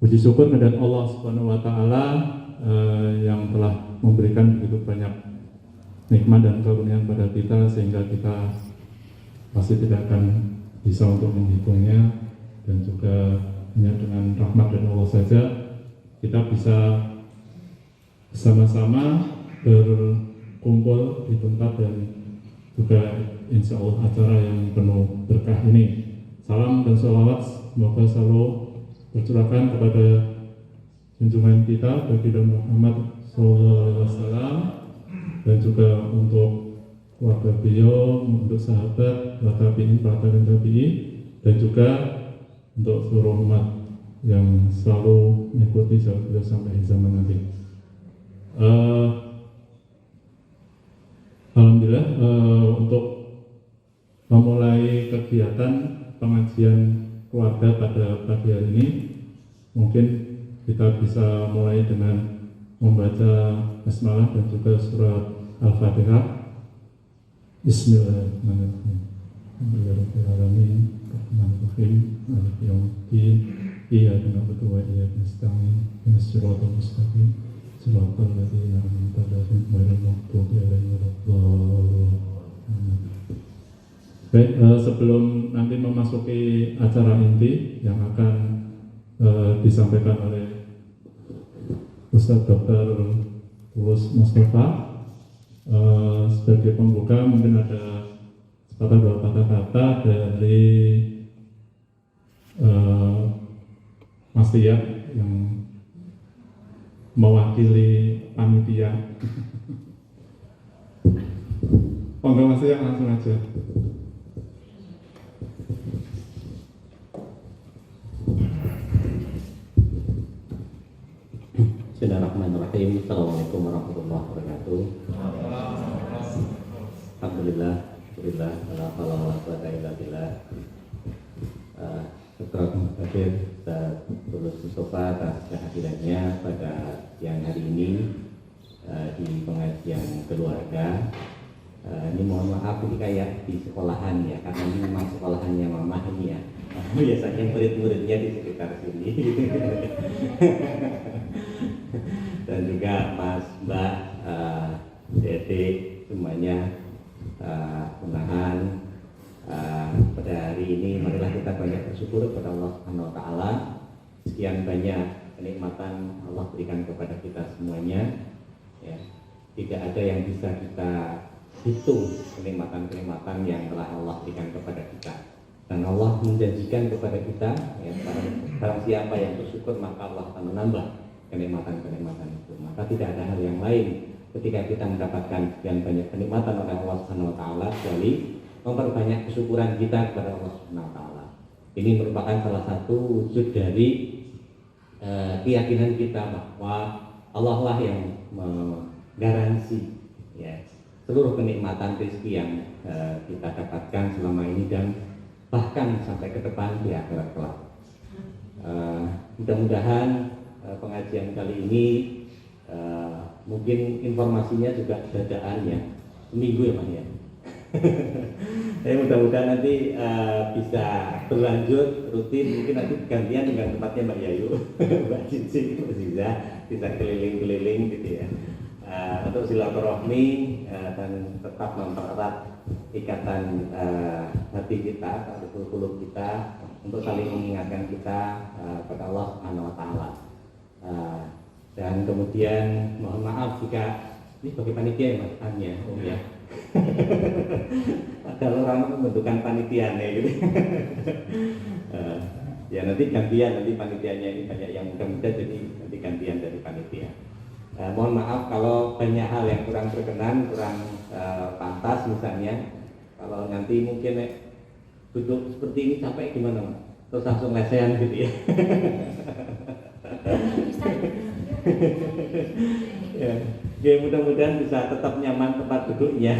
Puji syukur kepada Allah Subhanahu wa taala yang telah memberikan begitu banyak nikmat dan karunia kepada kita sehingga kita pasti tidak akan bisa untuk menghitungnya, dan juga hanya dengan rahmat dan Allah saja kita bisa bersama-sama berkumpul di tempat dan juga insya Allah acara yang penuh berkah ini. Salam dan sholawat semoga selalu tercurahkan kepada junjungan kita Baginda Muhammad SAW, dan juga untuk keluarga beliau, untuk sahabat, para tabi'in, dan juga untuk seluruh umat yang selalu mengikuti beliau sampai zaman nanti. Alhamdulillah, untuk memulai kegiatan pengajian keluarga pada pagi hari ini, mungkin kita bisa mulai dengan membaca basmalah dan juga surat Al-Fatihah. Bismillahirrahmanirrahim. Alhamdulillahirrahmanirrahim. Rahmanirrahim. Maliki yaumiddin. Iyyaka na'budu wa iyyaka nasta'in. Ihdinas siratal mustaqim. Siratal ladzina an'amta 'alaihim ghairil maghdubi 'alaihim waladdallin. Baik, sebelum nanti memasuki acara inti yang akan disampaikan oleh Ustadz Dr. Tulus Mustafa, sebagai pembuka mungkin ada sepatah dua kata-kata dari Mas Tia yang mewakili panitia. Monggo Mas Tia, langsung aja. Bismillahirrahmanirrahim. Assalamualaikum warahmatullahi wabarakatuh. Alhamdulillah, alhamdulillah, la haula wala quwwata illa billah. Terima kasih Ustaz Tulus Mustafa atas kehadirannya pada siang hari ini di pengajian keluarga. Ini mohon maaf, ini kayak di sekolahan ya, karena ini memang sekolahannya Mama ini ya. Biasanya murid-muridnya di sekitar sini. Dan juga Mas, Mbak, Dede, semuanya menahan pada hari ini. Marilah kita banyak bersyukur kepada Allah Subhanahu wa taala. Sekian banyak kenikmatan Allah berikan kepada kita semuanya. Ya, tidak ada yang bisa kita hitung kenikmatan-kenikmatan yang telah Allah berikan kepada kita. Dan Allah menjanjikan kepada kita, ya, barang siapa yang bersyukur maka Allah akan menambah kenikmatan-kenikmatan itu. Maka tidak ada hal yang lain ketika kita mendapatkan sekian banyak kenikmatan oleh Allah Subhanahu wa taala kecuali memperbanyak kesyukuran kita kepada Allah Subhanahu wa taala. Ini merupakan salah satu wujud dari keyakinan kita bahwa Allah lah yang menggaransi ya seluruh kenikmatan rezeki yang kita dapatkan selama ini dan bahkan sampai ke depan di akhirat kelak. Mudah-mudahan pengajian kali ini mungkin informasinya juga dadaan ya, seminggu ya Mas ya. Mudah-mudahan nanti bisa berlanjut rutin, mungkin nanti gantian dengan tempatnya Mbak Yayu, Mbak Cici, Mbak Ziza, bisa keliling-keliling gitu ya. Untuk silaturahmi dan tetap mempererat ikatan hati kita, kulub kita untuk saling mengingatkan kita kepada Allah Subhanahu wa taala. Dan kemudian mohon maaf jika ini bagi panitia ya Mas Anya, ya. Ada orang membentukkan panitia nih gitu. Ya nanti gantian, nanti panitianya ini banyak yang muda-muda jadi nanti gantian dari panitia. Mohon maaf kalau banyak hal yang kurang berkenan, kurang pantas misalnya. Kalau nanti mungkin duduk seperti ini capek gimana Mas? Terus langsung lesehan gitu ya. Ya, mudah-mudahan bisa tetap nyaman tempat duduknya.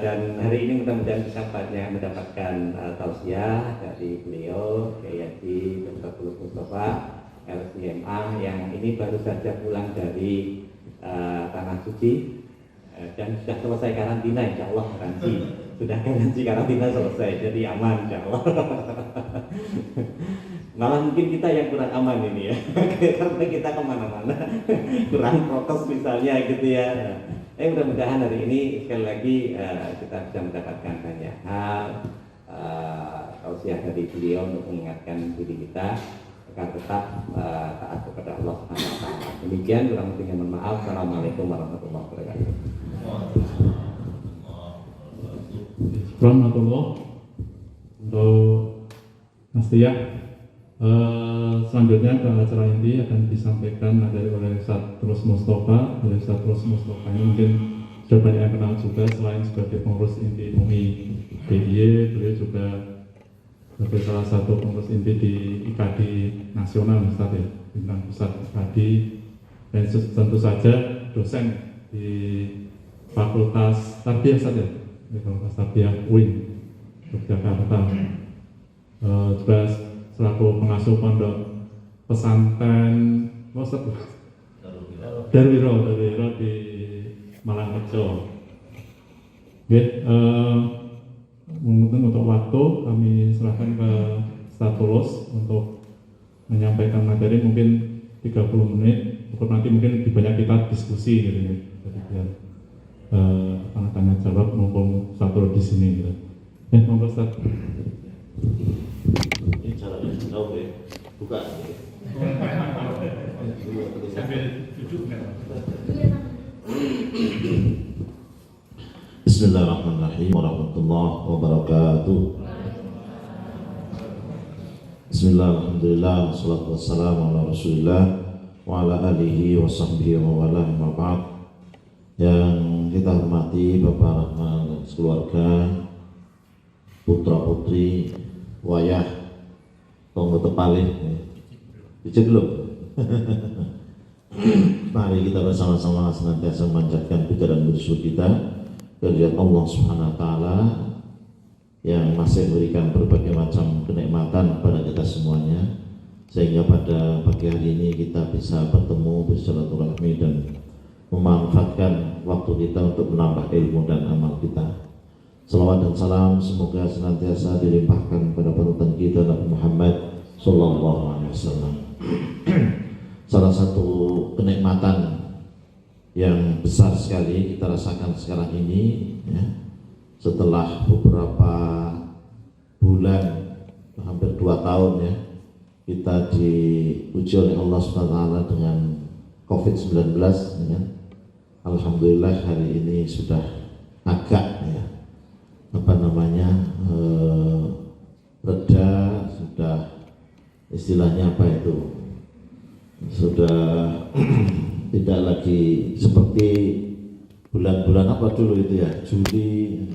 Dan hari ini mudah-mudahan bisa banyak mendapatkan tausiah dari beliau, Kiai Haji Dr. Tulus Mustafa, LCMA yang ini baru saja pulang dari Tanah Suci dan sudah selesai karantina, insya Allah garansi. Sudah garansi karantina selesai, jadi aman insya Allah. Malah mungkin kita yang kurang aman ini ya, karena kita kemana-mana, kurang prokes misalnya gitu ya. Mudah-mudahan hari ini sekali lagi kita bisa mendapatkan banyak hal, tausiah dari beliau untuk mengingatkan diri kita agar tetap taat kepada Allah Subhanahu wa taala. Demikian, kurang lebihnya mohon maaf. Assalamualaikum warahmatullahi wabarakatuh. Rahmatullah untuk Mas Tia. Selanjutnya ke acara inti akan disampaikan oleh Satrus Mustafa. Oleh Satrus Mustafa ini mungkin sudah banyak yang kenal juga, selain sebagai pengurus inti MUI DIY, beliau juga sebagai salah satu pengurus inti di IKAD nasional, Ustaz ya, bintang pusat IKAD, dan tentu saja dosen di Fakultas Tarbiyah Ustaz ya, di Fakultas Tarbiyah UIN Yogyakarta. Juga selaku pengasuh pondok pesantren Darwiro di Malangrejo. Mungkin untuk waktu kami serahkan ke Ustaz Tulus untuk menyampaikan materi mungkin 30 menit. Untuk nanti mungkin lebih banyak kita diskusi gitu ya. Jadi biar tanya jawab mumpung Ustaz Tulus di sini gitu. Monggo Ustaz. Ini caranya jauh ya, buka. Sambil duduk Bismillahirrahmanirrahim warahmatullahi wabarakatuh. Bismillahirrahmanirrahim. Wassalatu wassalamu ala Rasulillah wa ala alihi wa sahbihi wa wala ma ba'd. Yang kita hormati Bapak Rahman dan keluarga, putra putri wayah tonggo tepalih dicegluk. Mari kita bersama-sama senantiasa memanjatkan puja dan bersyukur kita kehadirat Allah Subhanahu wa taala yang masih memberikan berbagai macam kenikmatan kepada kita semuanya, sehingga pada pagi hari ini kita bisa bertemu, bersilaturahmi dan memanfaatkan waktu kita untuk menambah ilmu dan amal kita. Salawat dan salam semoga senantiasa dilimpahkan pada panutan kita Nabi Muhammad Sallallahu Alaihi Wasallam. Salah satu kenikmatan yang besar sekali kita rasakan sekarang ini, ya, setelah beberapa bulan, hampir 2 tahun ya, kita diuji oleh Allah SWT dengan COVID-19, ya. Alhamdulillah hari ini sudah agak ya, reda, sudah istilahnya apa itu, sudah tidak lagi seperti bulan-bulan apa dulu itu ya, Juni,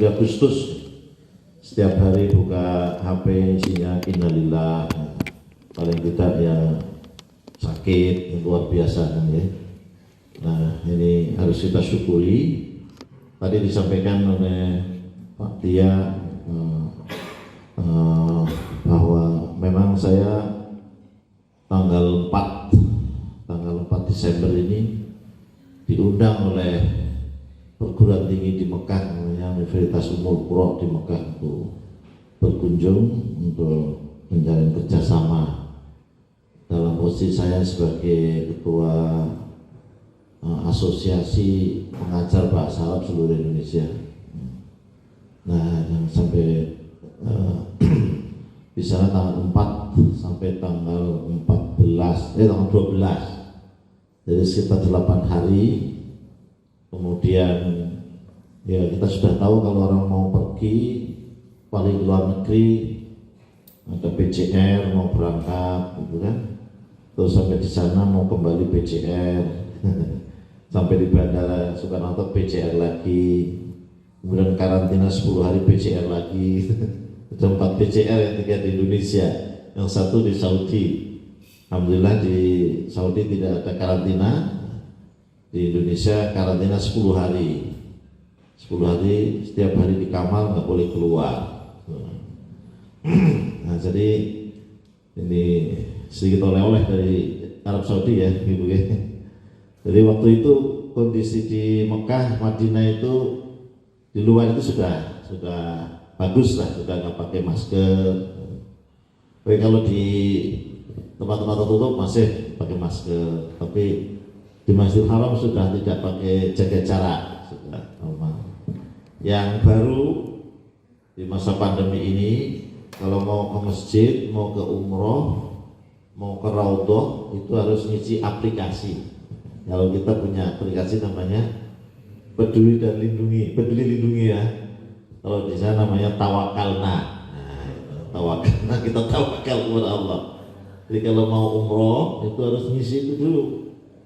Agustus, setiap hari buka HP isinya innalillah, paling tidak ya sakit yang luar biasa kan ya. Nah ini harus kita syukuri. Tadi disampaikan oleh Pak Tia bahwa memang saya tanggal 4 Desember ini diundang oleh perguruan tinggi di Mekah, namanya Universitas Ummul Qura di Mekah, untuk berkunjung untuk menjalin kerjasama dalam posisi saya sebagai ketua asosiasi pengajar bahasa Arab seluruh Indonesia. Nah, yang sampai di sana tanggal 4 sampai tanggal 12. Jadi sekitar 8 hari. Kemudian ya kita sudah tahu kalau orang mau pergi paling luar negeri ada PCR mau berangkat gitu kan. Terus sampai di sana mau kembali PCR. Sampai di bandara Soekarno-Hatta PCR lagi, kemudian karantina 10 hari PCR lagi. Ada 4 PCR yang 3 di Indonesia, yang 1 di Saudi. Alhamdulillah di Saudi tidak ada karantina, di Indonesia karantina 10 hari. 10 hari, setiap hari di kamar, nggak boleh keluar. Nah jadi ini sedikit oleh-oleh dari Arab Saudi ya, gitu ya. Jadi waktu itu kondisi di Mekah, Madinah itu di luar itu sudah bagus lah, sudah nggak pakai masker. Tapi kalau di tempat-tempat tertutup masih pakai masker, tapi di Masjidil Haram sudah tidak pakai jaga jarak, sudah normal. Yang baru di masa pandemi ini, kalau mau ke masjid, mau ke umroh, mau ke raudhah, itu harus ngisi aplikasi. Kalau kita punya aplikasi namanya Peduli dan Lindungi, Peduli Lindungi ya. Kalau di sana namanya Tawakalna. Nah, Tawakalna, kita tawakal kepada Allah. Jadi kalau mau umroh itu harus ngisi itu dulu.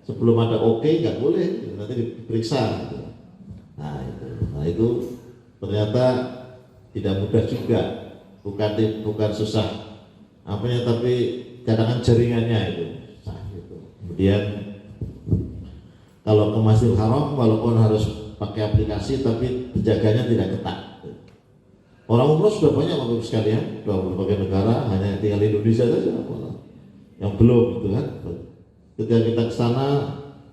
Sebelum ada oke nggak boleh, nanti diperiksa. Nah itu ternyata tidak mudah juga, bukan susah. Apanya tapi cadangan jaringannya itu. Nah, gitu. Kemudian kalau ke Masjidil Haram walaupun harus pakai aplikasi tapi penjaganya tidak ketat. Orang umroh sudah banyak Bapak sekalian, sudah berbagai negara, hanya tinggal di Indonesia saja. Yang belum gitu kan. Ketika kita ke sana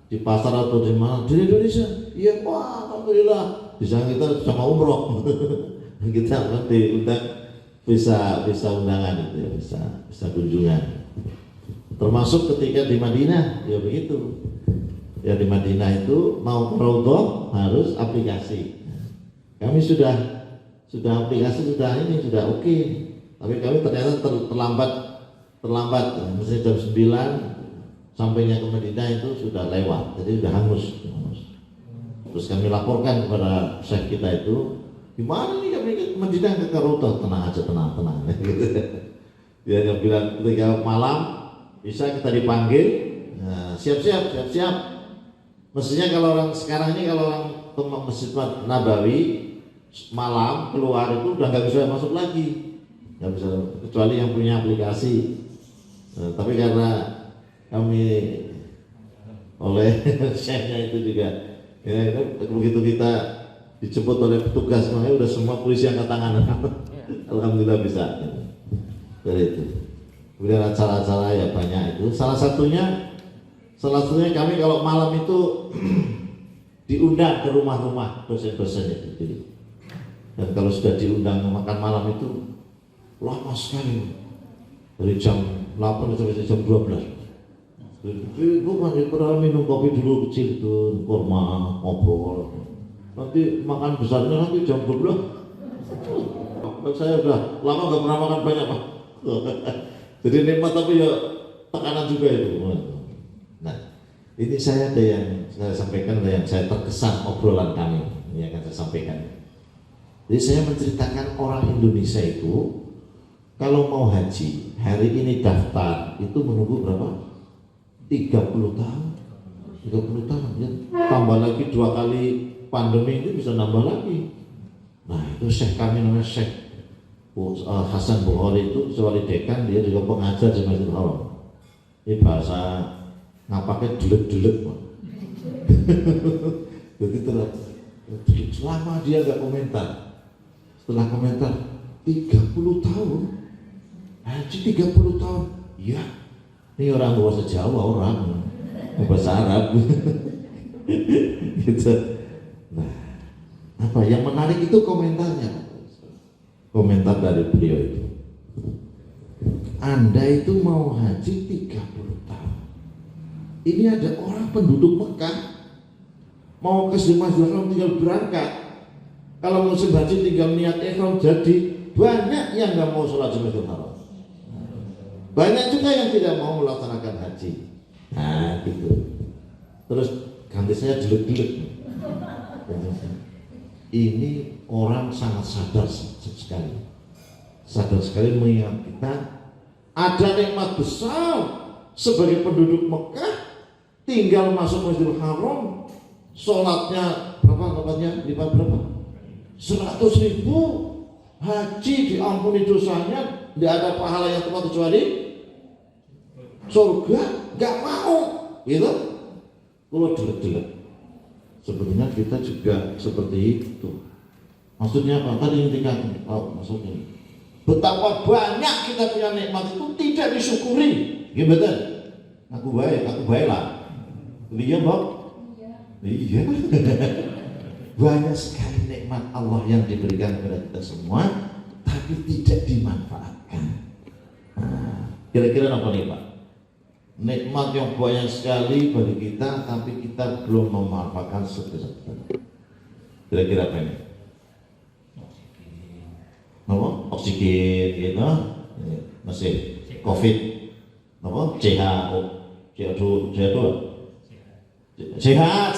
di pasar atau di mana di Indonesia, iya wah alhamdulillah bisa kita sama umroh. Kita nanti diundang bisa undangan itu ya, bisa kunjungan. Termasuk ketika di Madinah ya begitu. Ya di Madinah itu mau ke raudhah harus aplikasi. Kami sudah aplikasi sudah oke. Tapi kami ternyata terlambat. Misalnya jam 9 sampainya ke Madinah itu sudah lewat. Jadi sudah hangus. Terus kami laporkan kepada syekh kita itu, gimana nih kami ke Madinah ke raudhah? Tenang aja, tenang. Dia bilang ketika malam bisa kita dipanggil, nah, siap. Mestinya kalau orang sekarang ini kalau orang ke Masjid Nabawi malam keluar itu udah nggak bisa masuk lagi, nggak bisa kecuali yang punya aplikasi. Nah, tapi karena kami oleh syekhnya itu juga, ya, begitu kita dijemput oleh petugas, makanya udah semua polisi angkat tangan. Alhamdulillah bisa. Dari itu. Kemudian acara-acara ya banyak itu. Salah satunya kami kalau malam itu diundang ke rumah-rumah dosen-dosen itu. Dan kalau sudah diundang makan malam itu lama sekali, dari jam 8 sampai jam 12. Bukan pernah minum kopi dulu kecil itu, kurma, ngobrol. Nanti makan besarnya nanti jam 12. Saya udah lama nggak pernah makan banyak Pak. Jadi nikmat tapi ya tekanan juga itu. Nah, ini saya ada yang saya sampaikan, ada yang saya terkesan obrolan kami, ini akan saya sampaikan. Jadi saya menceritakan orang Indonesia itu kalau mau haji, hari ini daftar itu menunggu berapa? 30 tahun. 30 tahun ya. Tambah lagi 2 kali pandemi itu bisa nambah lagi. Nah, itu syekh kami namanya Syekh Hasan Bukhari itu wali dekan, dia juga pengajar di Masjidil Haram. Ini bahasa ngapaknya delek-delek Pak. Jadi selama dia nggak komentar, setelah komentar 30 tahun haji 30 tahun ya ini orang bahasa Jawa, orang bahasa Arab. Gitu. Nah, apa yang menarik itu komentarnya, komentar dari beliau itu, Anda itu mau haji 30 tahun. Ini ada orang penduduk Mekah mau ke Masjidil Haram tinggal berangkat. Kalau musim haji tinggal niat ihram jadi. Banyak yang nggak mau sholat di Masjidil Haram. Banyak juga yang tidak mau melaksanakan haji. Nah gitu. Terus ganti saya jelek-jelek. Ini orang sangat sadar sekali mengingat kita ada nikmat besar sebagai penduduk Mekah, tinggal masuk Masjidil Haram, sholatnya berapa tempatnya? Lipat berapa? 100.000, haji diampuni dosanya, tidak ada pahala yang tepat kecuali surga. Gak mau, gitu. Kalau jelek-jelek, sebenarnya kita juga seperti itu. Maksudnya apa? Tadi intikan, maksudnya betapa banyak kita punya nikmat itu tidak disyukuri. Gimana? Aku baiklah. Iya, Bob? Iya. Banyak sekali nikmat Allah yang diberikan kepada kita semua, tapi tidak dimanfaatkan. Nah, Kira-kira apa nih Pak? Nikmat yang banyak sekali bagi kita, tapi kita belum memanfaatkan sebesar-besarnya. Kira-kira apa ini? Apa? Oksigen gitu, masih COVID, apa? WHO, sehat.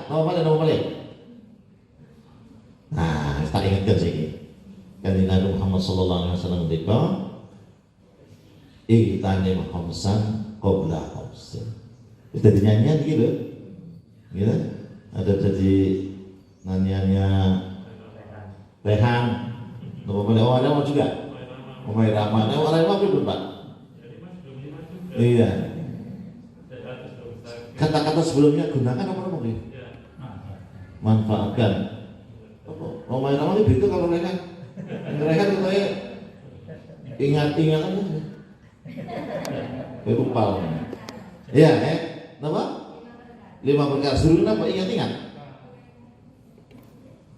Nama balik. Nah, tak ingatkan sih. Kan Nabi Muhammad sallallahu alaihi wasallam ketika Iqtanim khamsan qabla khamsin. Itu jadi nyanyian gitu. Gitu. Ada jadi nyanyiannya Rehan. Nama balik orang juga. Umay Rahman. Orang apa itu Pak? Iya. Kata-kata sebelumnya gunakan apa namanya? Manfaatkan. Umay Rahman itu kalau Rehan. Rehan itu ingat-ingat aja. Lupa. Iya, apa? 5 perkara suruh apa? Ingat-ingat.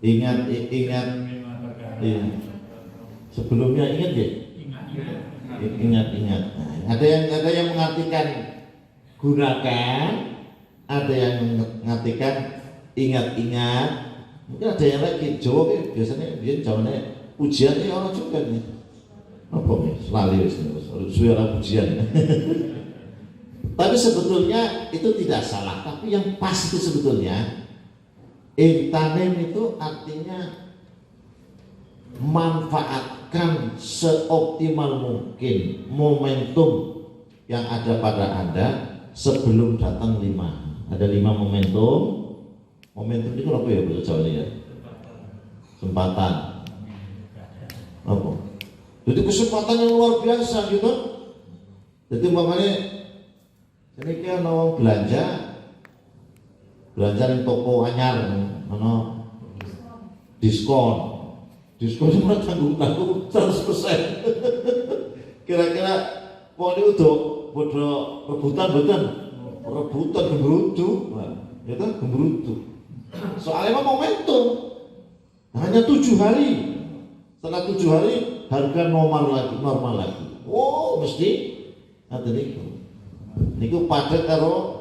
Ingat. Iya. Sebelumnya ingat ya? Ingat. Nah, ada yang mengartikan gunakan, ada yang mengartikan ingat-ingat. Mungkin ada yang lagi Jawa biasanya dia jawabnya ujian ini orang juga nih. Apa nih? Selalu suara ujian. Tapi sebetulnya itu tidak salah. Tapi yang pas itu sebetulnya Iqtanim itu artinya manfaatkan seoptimal mungkin momentum yang ada pada Anda sebelum datang 5. Ada 5 momentum. Momentum itu apa ya bahasa Jawa ya? Kesempatan. Apa? Jadi kesempatan yang luar biasa gitu. Jadi umpamanya ini kan mau belanja di toko anyar, mana diskon cuma tanggung 100%. Kira-kira mau ini udah rebutan gemerutu, gitu gemerutu. Soalnya momentum hanya 7 hari. Setelah 7 hari harga normal lagi. Oh mesti ada niku padat karo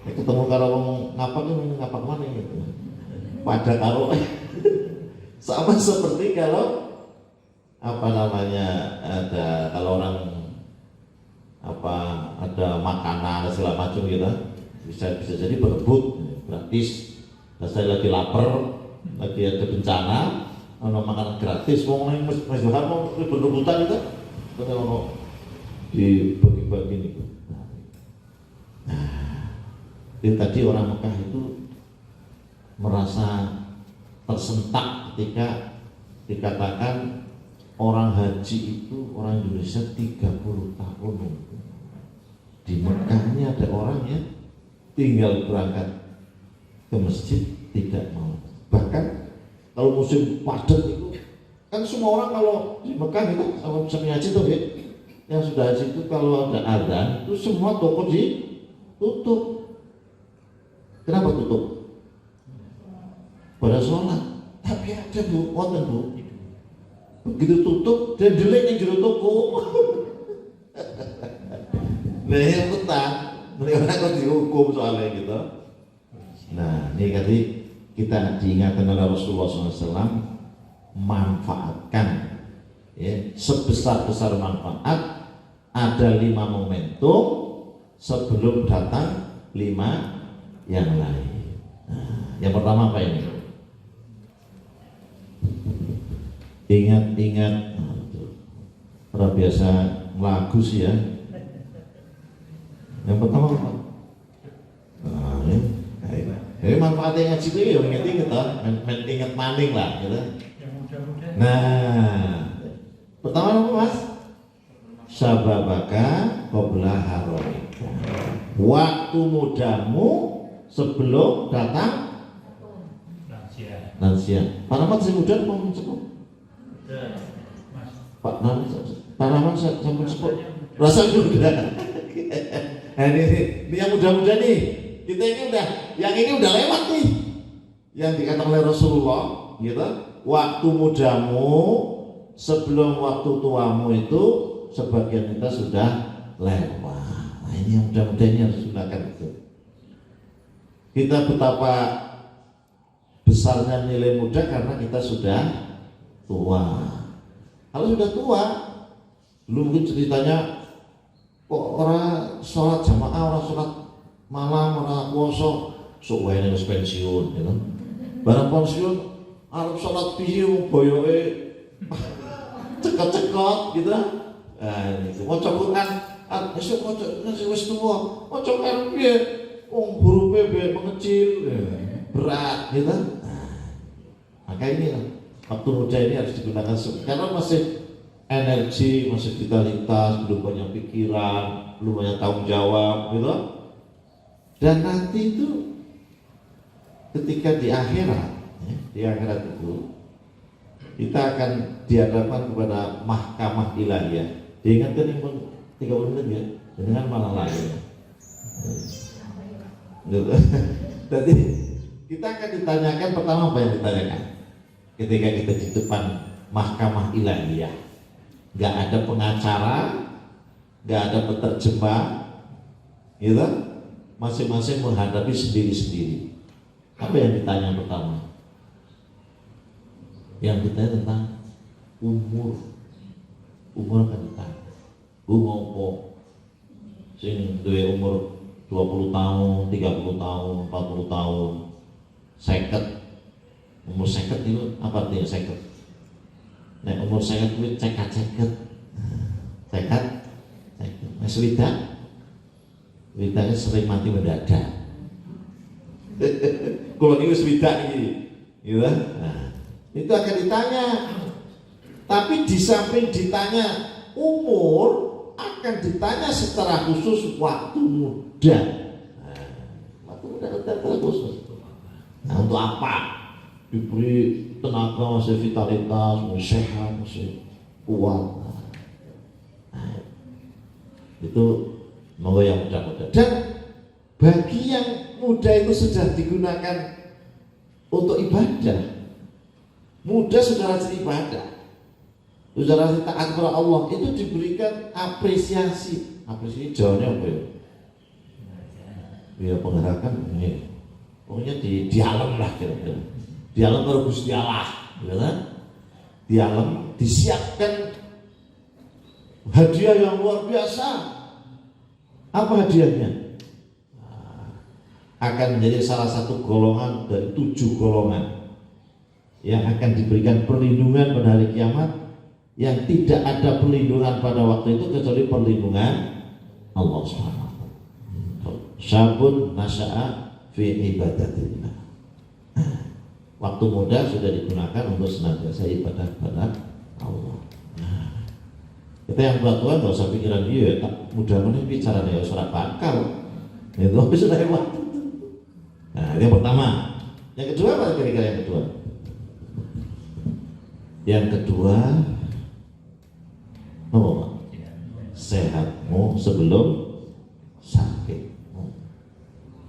ketemu karo wong ngapak mana gitu. Padat karo sama seperti kalau kalau orang ada makanan segala macam gitu bisa jadi berebut gratis. Saya lagi lapar, lagi ada bencana, ada makanan gratis, mau berebutan gitu, kita mau dibagi-bagi nih. Nah, itu tadi orang Mekah itu merasa tersentak ketika dikatakan orang haji itu orang Indonesia 30 tahun. Di Mekah ini ada orang yang tinggal berangkat ke masjid tidak mau. Bahkan kalau musim padat itu kan semua orang kalau di Mekah itu sama haji tuh ya, yang sudah haji itu kalau ada adzan itu semua toko ditutup. Kenapa tutup? Pada sholat. Tapi ada Bu. Begitu tutup dan jelek yang jero toko. Nah yang utang, mereka kok dihukum soalnya gitu. Nah ini tadi kita diingatkan oleh Rasulullah SAW, manfaatkan ya, sebesar-besar manfaat. Ada 5 momentum sebelum datang 5 yang lain. Nah, yang pertama apa ini? Ingat-ingat. Orang biasa lagu sih ya. Yang pertama apa? Jadi manfaatnya ngaji itu ya ingat-ingat lah, ingat maning lah gitu. Nah, pertama apa Mas? Sababaka qabla haramika. Waktu mudamu sebelum datang lansia. Pak Rahmat masih muda mau sepuh? Pak Rahmat sampai sepuh. Rasa muda. Nah ini yang muda-muda nih. Kita ini udah lewat nih. Yang dikatakan oleh Rasulullah, gitu. Waktu mudamu sebelum waktu tuamu itu sebagian kita sudah lewat. Nah, ini yang mudah-mudahan ini harus gunakan itu. Kita betapa besarnya nilai muda karena kita sudah tua. Kalau sudah tua, belum mungkin ceritanya kok orang sholat jamaah, orang sholat malam, orang puasa, sok wae harus pensiun, gitu. Barang pensiun, arep sholat piye boyoke cekot-cekot, gitu. Nah, itu maca Quran, esuk maca wis tuwa, maca Quran piye? Wong hurufe mengecil, berat, gitu. Nah, maka ini waktu muda ini harus digunakan karena masih energi, masih vitalitas, belum banyak pikiran, belum banyak tanggung jawab, gitu. Dan nanti itu ketika di akhirat, di akhirat itu kita akan dihadapkan kepada mahkamah ilahiyah. Diingatkan ini pun 30 menit ya, dengan malah lain. Jadi kita akan ditanyakan pertama apa yang ditanyakan ketika kita di depan mahkamah ilahiyah. Gak ada pengacara, gak ada penerjemah, gitu. Masing-masing menghadapi sendiri-sendiri. Apa yang ditanya pertama? Yang ditanya tentang umur akan ditanya. Gue ngopo sing duwe umur 20 tahun, 30 tahun, 40 tahun, 50. Umur 50 itu apa artinya 50? Nah, umur 50 itu cekat. Nah, Widaknya sering mati mendadak. Kalau ini widak ini, gitu. Nah, itu akan ditanya. Tapi di samping ditanya umur, akan ditanya secara khusus waktu muda. Nah, waktu muda secara khusus. Nah, untuk apa? Diberi tenaga, masih vitalitas, masih sehat, masih kuat. Nah, itu mau yang muda-muda. Dan bagi yang muda itu sudah digunakan untuk ibadah. Muda sudah rajin ibadah, sudah rajin taat kepada Allah, itu diberikan apresiasi. Apresiasi jawabnya apa ya? Ya penggerakan ini. Pokoknya di alam lah kira-kira. Di alam baru Gusti Allah, gitu kan? Di alam disiapkan hadiah yang luar biasa. Apa hadiahnya? Akan menjadi salah satu golongan dari 7 golongan yang akan diberikan perlindungan pada hari kiamat, yang tidak ada perlindungan pada waktu itu kecuali perlindungan Allah Subhanahu wa taala. Syabun nasya'a fi ibadatillah. Waktu muda sudah digunakan untuk senantiasa ibadah kepada Allah. Kita yang tua nggak usah pikiran dia, tak mudah mana bicara ya surat bakal, itu sudah lewat. Nah, itu yang pertama. Yang kedua apa kira-kira yang kedua? Yang kedua, apa Pak? Sehatmu sebelum sakitmu.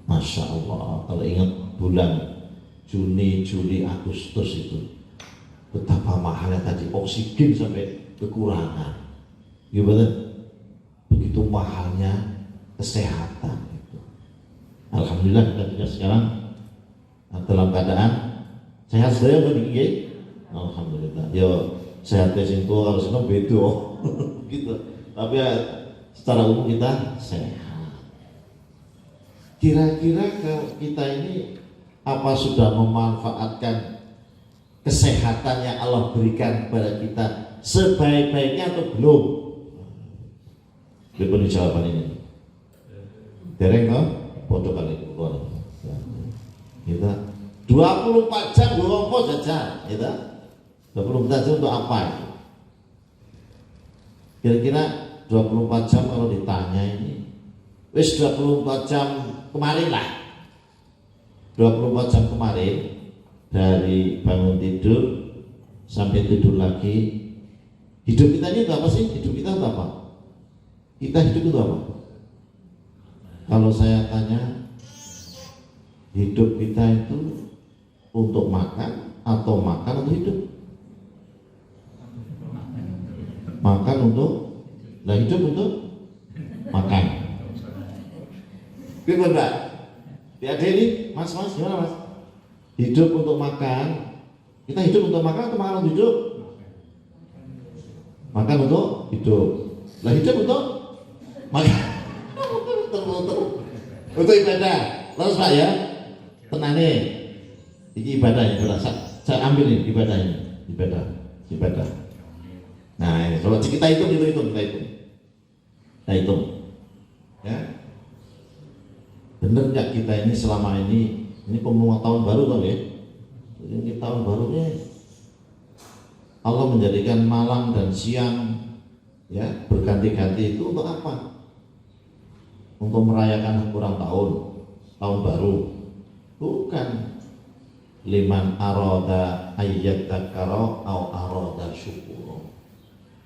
Masya Allah, kalau ingat bulan Juni, Juli, Agustus itu betapa mahalnya tadi oksigen sampai kekurangan. Gimana? Begitu mahalnya kesehatan itu. Alhamdulillah kita sekarang dalam keadaan sehat saya begini. Alhamdulillah. Yo sehatnya itu harus beda gitu. Tapi ya, secara umum kita sehat. Kira-kira kalau kita ini apa sudah memanfaatkan kesehatan yang Allah berikan kepada kita sebaik-baiknya atau belum? Beri jawaban ini. Dereng no? Foto kali keluar. Kita 24 jam ngomong jajan, kita 24 jam untuk apa? Kira-kira 24 jam kalau ditanya ini, wis 24 jam kemarin lah. 24 jam kemarin dari bangun tidur sampai tidur lagi. Hidup kita ini untuk apa sih? Hidup kita untuk apa? Kita hidup itu apa? Kalau saya tanya, hidup kita itu untuk makan atau makan untuk hidup? Makan untuk Nah hidup untuk makan. Gimana Mbak? Adik ini, mas gimana mas? Hidup untuk makan. Kita hidup untuk makan atau makan untuk hidup? Makan untuk hidup. Lah hidup untuk makan. Untuk ibadah. Terus Pak ya, tenane. Ini ibadahnya, saya ambil ini ibadahnya, ibadah. Nah ini, kalau kita hitung, kita hitung, ya. Bener nggak kita ini selama ini pembukaan tahun baru kan ya? Ini tahun barunya Allah menjadikan malam dan siang ya berganti-ganti itu untuk apa? Untuk merayakan kurang tahun baru? Bukan. Liman aroda ayyadzakara au aroda syukur.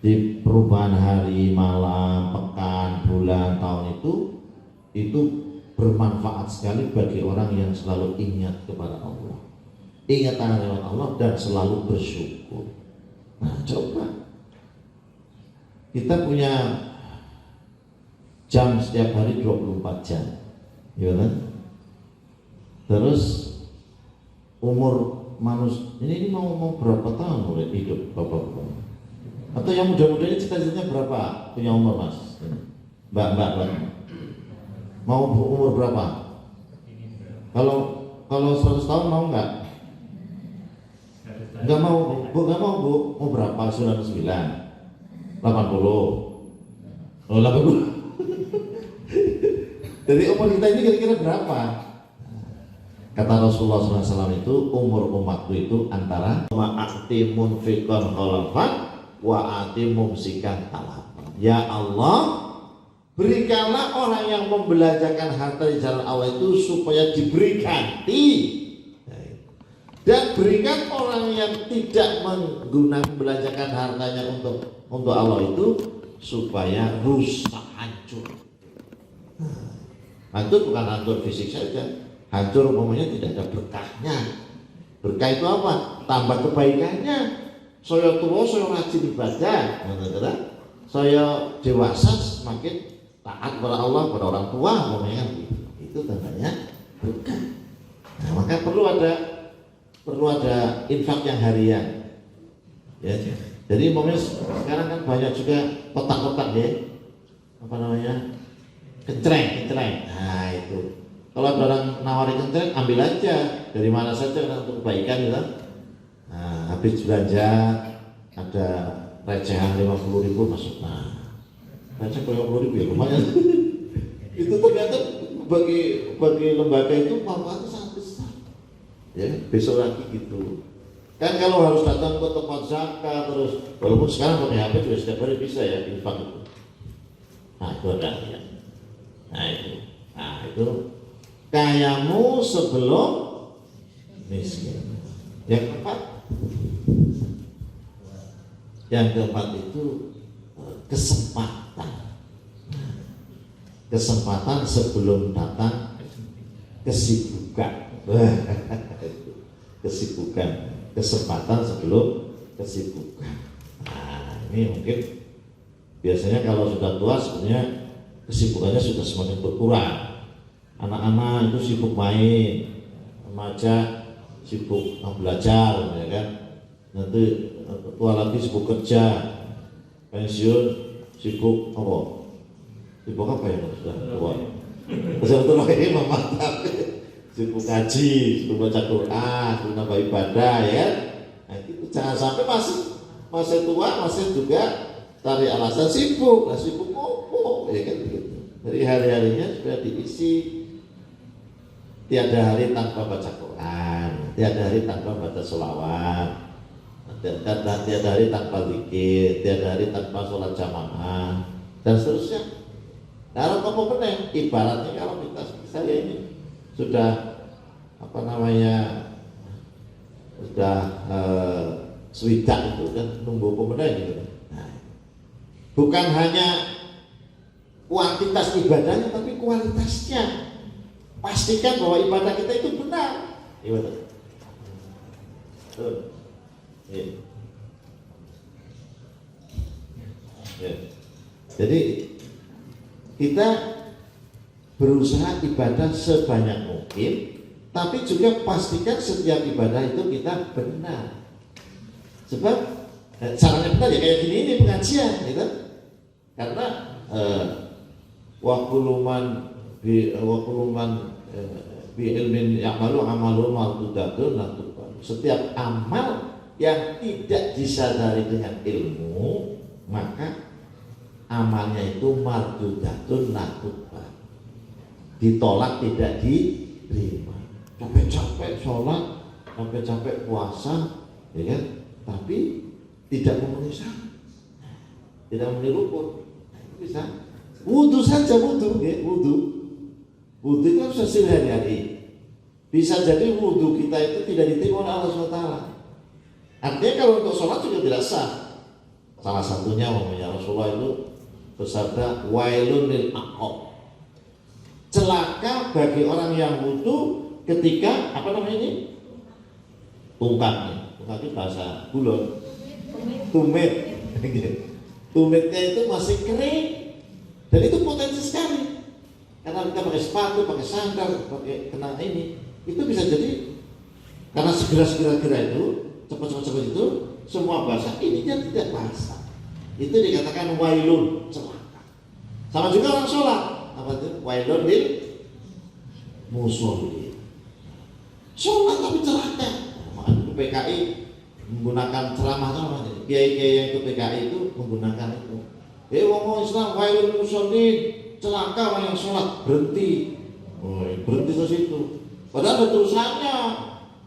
Di perubahan hari, malam, pekan, bulan, tahun itu bermanfaat sekali bagi orang yang selalu ingat kepada Allah, ingat akan Allah dan selalu bersyukur. Nah coba kita punya jam setiap hari 24 jam, ya kan? Terus umur manusia ini mau berapa tahun mulai hidup bapak-bapak? Atau yang muda-muda ini cita-citanya berapa punya umur mas? Mbak mau umur berapa? Kalau 100 tahun mau nggak? Nggak mau bu, mau berapa? 99, 80, 80. Jadi umur kita ini kira-kira berapa? Kata Rasulullah SAW itu umur umatku itu antara ma'ati munfiqan khalafan wa'ati mumsikan talafan. Ya Allah, berikanlah orang yang membelanjakan harta di jalan Allah itu supaya diberi ganti, dan berikan orang yang tidak menggunakan belanjakan hartanya untuk Allah itu supaya rusak, hancur. Hancur bukan hancur fisik saja, hancur umpamanya tidak ada berkahnya. Berkah itu apa? Tambah kebaikannya. Saya tua, saya rajin ibadah, saya dewasa semakin taat kepada Allah, kepada orang tua, umpamanya itu tandanya berkah. Nah, maka perlu ada infak yang harian. Ya, jadi umpamanya sekarang kan banyak juga kotak-kotak ya, apa namanya, kencreng. Nah itu. Kalau ada orang nawari kencreng, ambil aja dari mana saja untuk kebaikan gitu. Nah, habis belanja ada recehan 50.000 masuk. Nah, receh 50.000 ya lumayan. Itu ternyata bagi lembaga itu manfaatnya sangat besar. Ya, besok lagi gitu. Kan kalau harus datang ke tempat zakat terus, walaupun sekarang pakai HP juga setiap hari bisa ya infak itu. Nah itu ada ya. Nah itu kayamu sebelum miskin. Yang keempat itu kesempatan sebelum datang kesibukan. Kesempatan sebelum kesibukan. Nah ini mungkin biasanya kalau sudah tua sebenarnya kesibukannya sudah semakin berkurang. Anak-anak itu sibuk main, remaja sibuk belajar, ya kan. Nanti tua lagi sibuk kerja, pensiun sibuk apa? Sibuk apa ya sudah tua? Betul ini memantap. Sibuk ngaji, sibuk baca Quran, sibuk nambah ibadah, ya. Nah itu jangan sampai masih tua masih juga cari alasan sibuk, sibuk ngomong, ya kan gitu. Dari hari-harinya sudah diisi. Tiada hari tanpa baca Quran, tiada hari tanpa baca sholawat, tiada hari tanpa zikir, tiada hari tanpa sholat jamaah, dan seterusnya. Kalau kamu benar, ibaratnya kalau saya ini sudah sudah swidak itu kan nunggu pemenang gitu. Nah, bukan hanya kuantitas ibadahnya tapi kualitasnya. Pastikan bahwa ibadah kita itu benar. Ibadah. Ya. Jadi kita berusaha ibadah sebanyak mungkin, tapi juga pastikan setiap ibadah itu kita benar. Sebab caranya benar ya kayak gini ini pengajian, gitu. Karena wakuluman bi ilmin ya'malu amalu mardudatun natubban. Setiap amal yang tidak disadari dengan ilmu, maka amalnya itu mardudatun natubban, ditolak, tidak diterima. Capek-capek sholat, capek-capek puasa, ya kan? Tapi tidak memenuhi syarat, tidak memenuhi rukun. Bisa wudu saja, wudu itu kan sesuai hari-hari. Bisa jadi wudu kita itu tidak diterima oleh Allah SWT. Artinya kalau untuk sholat juga tidak sah. Salah satunya Rasulullah itu bersabda, wailun lil aqab, celaka bagi orang yang wudu ketika apa namanya ini, tungkatnya itu bahasa Kulon, tumitnya itu masih kering, dan itu potensi sekali. Karena kita pakai sepatu, pakai sandal, pakai kena ini, itu bisa jadi karena segera itu, cepat itu, semua basah, ini dia tidak basah. Itu dikatakan wailun, celaka. Sama juga orang sholat, apa itu? Wailun lil musholli. Sholat tapi celaka. Makanya itu PKI menggunakan ceramah kiai-kiai yang ke PKI itu menggunakan itu. Wong Islam wailun musholli, celaka orang yang sholat, berhenti. Berhenti ke situ. Padahal terusannya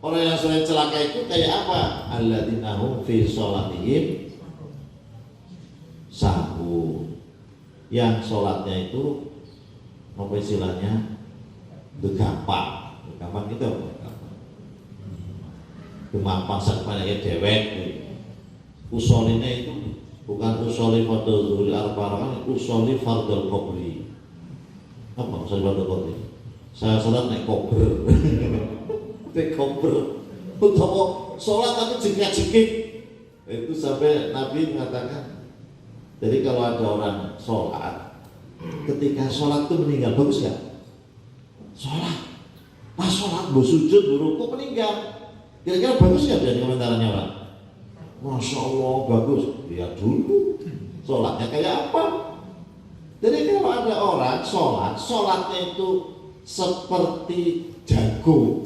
orang yang sholat celaka itu kayak apa? Alladzina hum fi sholatihim sahun, yang sholatnya itu apa istilahnya, gegapak itu apa? Gemapak sakmane dewek. Usoline itu bukan usoli fardhu zuhri arba'ah, usoli fardhu qabli. Apa usoli fardhu qabli? Saya sholat naik kober. Naik kober. Utawa sholat tapi jengkak-jengkik. Itu sampai Nabi mengatakan, jadi kalau ada orang sholat, ketika sholat itu meninggal, bagus gak? Sholat, pas sholat, bersujud, berrukuk, meninggal, kira-kira bagus gak dari komentarannya orang? Masya Allah, bagus. Lihat dulu sholatnya kayak apa. Jadi kalau ada orang sholat, sholatnya itu seperti jago,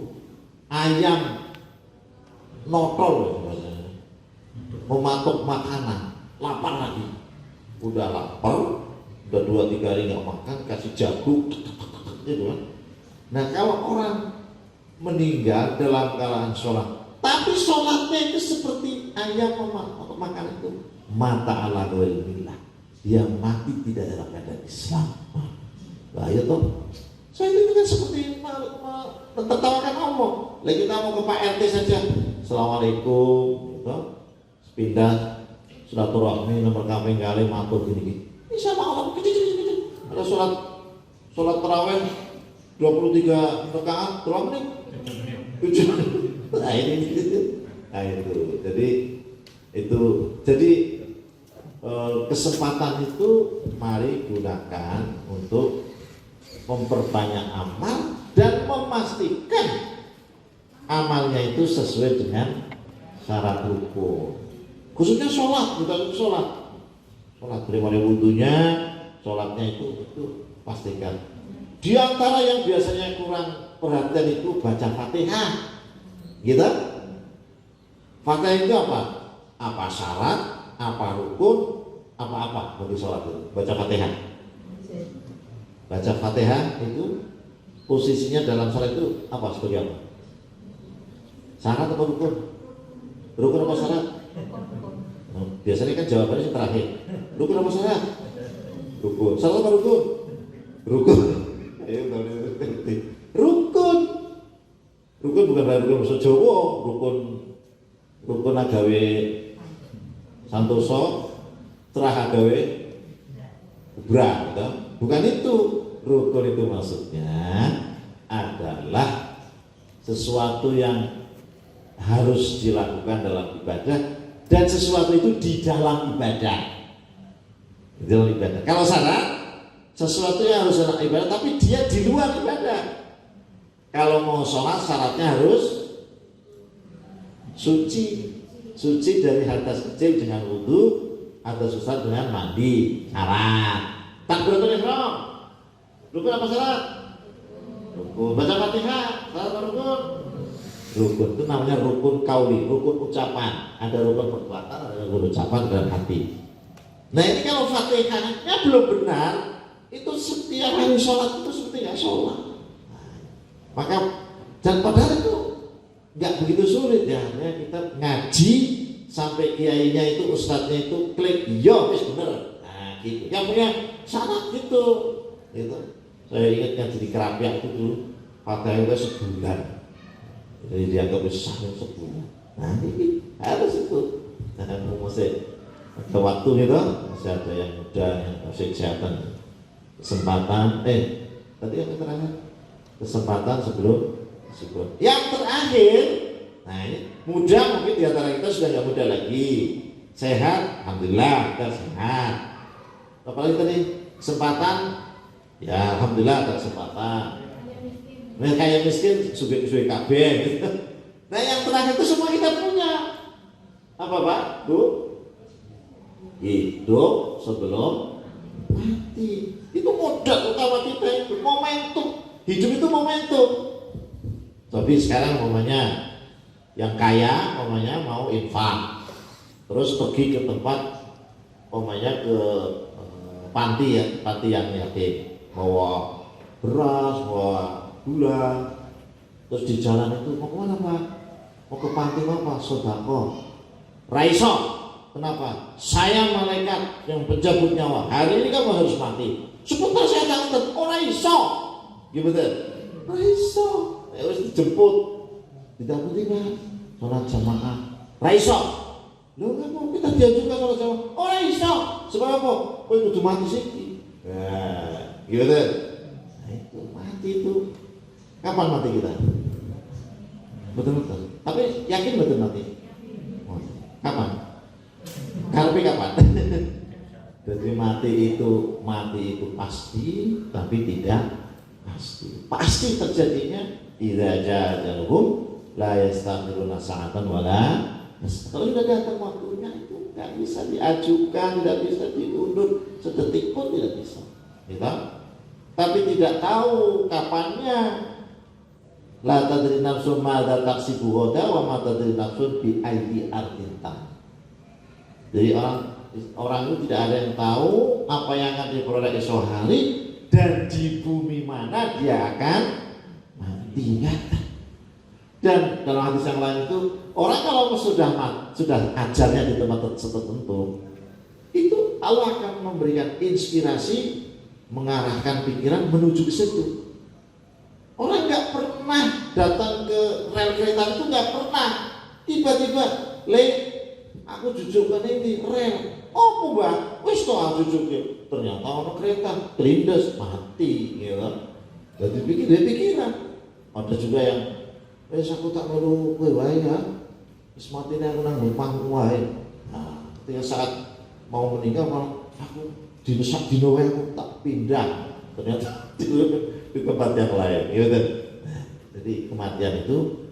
ayam notol, mematuk makanan, lapar lagi. Udah lapar, udah 2-3 hari nggak makan, kasih jagung, gitu kan. Nah kalau orang meninggal dalam keadaan sholat, tapi sholatnya itu seperti ayam untuk makan itu, mata ala ghairil, dia mati tidak dalam keadaan Islam. Bahaya toh. Saya itu kan seperti mentertawakan Allah. Lagi kita mau ke Pak RT saja, assalamualaikum, gitu, pindah silaturahmi nomor kami kali matur gini. Ini sama Allah, ada sholat tarawih 23 rakaat, berapa menit? 7. Nah itu. Jadi kesempatan itu mari gunakan untuk memperbanyak amal dan memastikan amalnya itu sesuai dengan syarat rukun. Khususnya sholat, bukan sholat terima wudhunya, sholatnya itu pastikan. Di antara yang biasanya kurang perhatian itu baca Fatihah, gitu. Fatihah itu apa? Apa syarat, apa rukun, apa bagi sholat itu? Baca Fatihah. Baca Fatihah itu posisinya dalam sholat itu apa, sebagai apa? Syarat atau rukun? Rukun apa syarat? Biasanya kan jawabannya yang terakhir. Rukun apa syarat? Rukun. Syarat apa rukun? Rukun. Rukun bukan dari rukun bahasa Jawa. Rukun agawe santoso, terah agawe ubra, gitu. Bukan itu. Rukun itu maksudnya adalah sesuatu yang harus dilakukan dalam ibadah, dan sesuatu itu di dalam ibadah. Itu ibadah. Kalau syarat sesuatu yang harus dalam ibadah tapi dia di luar ibadah. Kalau mau sholat syaratnya harus suci dari hadas kecil dengan wudu, hadas besar dengan mandi. Syarat. Takbiratul ihram. Rukun apa syarat? Rukun. Baca Fatihah. Syarat apa rukun? Rukun itu namanya rukun kauli, rukun ucapan. Ada rukun perbuatan, ada rukun ucapan dan hati. Nah ini kalau Fatihahnya belum benar, itu setiap hari sholat itu seperti nggak sholat. Maka dan padahal itu nggak begitu sulit ya, hanya kita ngaji sampai kiainya itu, ustadznya itu klik, yo wis bener. Nah gitu. Yang punya syarat gitu. Saya ingat ngaji di Kerapiak itu dulu, Fatihah itu sebulan. Jadi dianggap sah sebulan. Nah ini harus itu. Jangan masih ada waktu gitu, masih ada yang muda, yang masih kesehatan, kesempatan. Tadi yang terakhir kesempatan sebelum. Yang terakhir, nah ini muda mungkin diantara kita sudah nggak muda lagi, sehat, alhamdulillah kita sehat. Apalagi tadi kesempatan, ya alhamdulillah ada kesempatan. Nah kayak miskin, suwe KB gitu. Nah yang terakhir itu semua kita punya. Apa Pak, Bu? Hidup sebelum mati. Itu modal utama kita itu, momentum. Hidup itu momentum. Tapi sekarang momennya yang kaya, momennya mau infak, terus pergi ke tempat, momennya ke panti ya, panti yang yatim, bawa beras, bawa gula, terus di jalan itu mau kemana Pak? Mau ke panti apa? Sodako. Raiso, kenapa? Saya malaikat yang pencabut nyawa. Hari ini kamu harus mati. Sebentar saya takut. Oh Raiso, gimana? Raiso. Harus dijemput, tidak penting sholat jamaah. Raiso, lo nggak mau kita diajukan sholat jamaah. Oh Raiso, sebab apa? Oh itu mati sih. Nah, gimana? Nah itu mati itu. Kapan mati kita? Betul. Tapi yakin betul mati? Kapan? Karena kapan? Jadi mati itu pasti, tapi tidak pasti terjadinya. Idza jaa ajaluhum la yastakhiruna sa'atan wala kalau sudah datang waktunya itu nggak bisa diajukan, tidak bisa diundur sedetik pun tidak bisa. Gitu? Tapi tidak tahu kapannya. La tadri nafsun ma taksibu ghadan wa ma tadri nafsun bi ayyi ardin tam. Jadi orang itu tidak ada yang tahu apa yang akan diperoleh esok hari dan di bumi mana dia akan ingatan. Dan dalam hadis yang lain itu orang kalau sudah ajalnya di tempat tertentu itu Allah akan memberikan inspirasi, mengarahkan pikiran menuju ke situ. Orang nggak pernah datang ke rel kereta itu, nggak pernah tiba-tiba aku jujurkan ini rel oh mbak wis toh aku jujur ternyata orang kereta kelindes mati gitu. Jadi pikiran. Ada juga yang aku tak perlu kowe wae ya. Wis matine aku nang numpang wae. Nah, ketika saat mau meninggal malah aku dinesak dino wae aku tak pindah. Ternyata di tempat yang lain. Gitu. Jadi kematian itu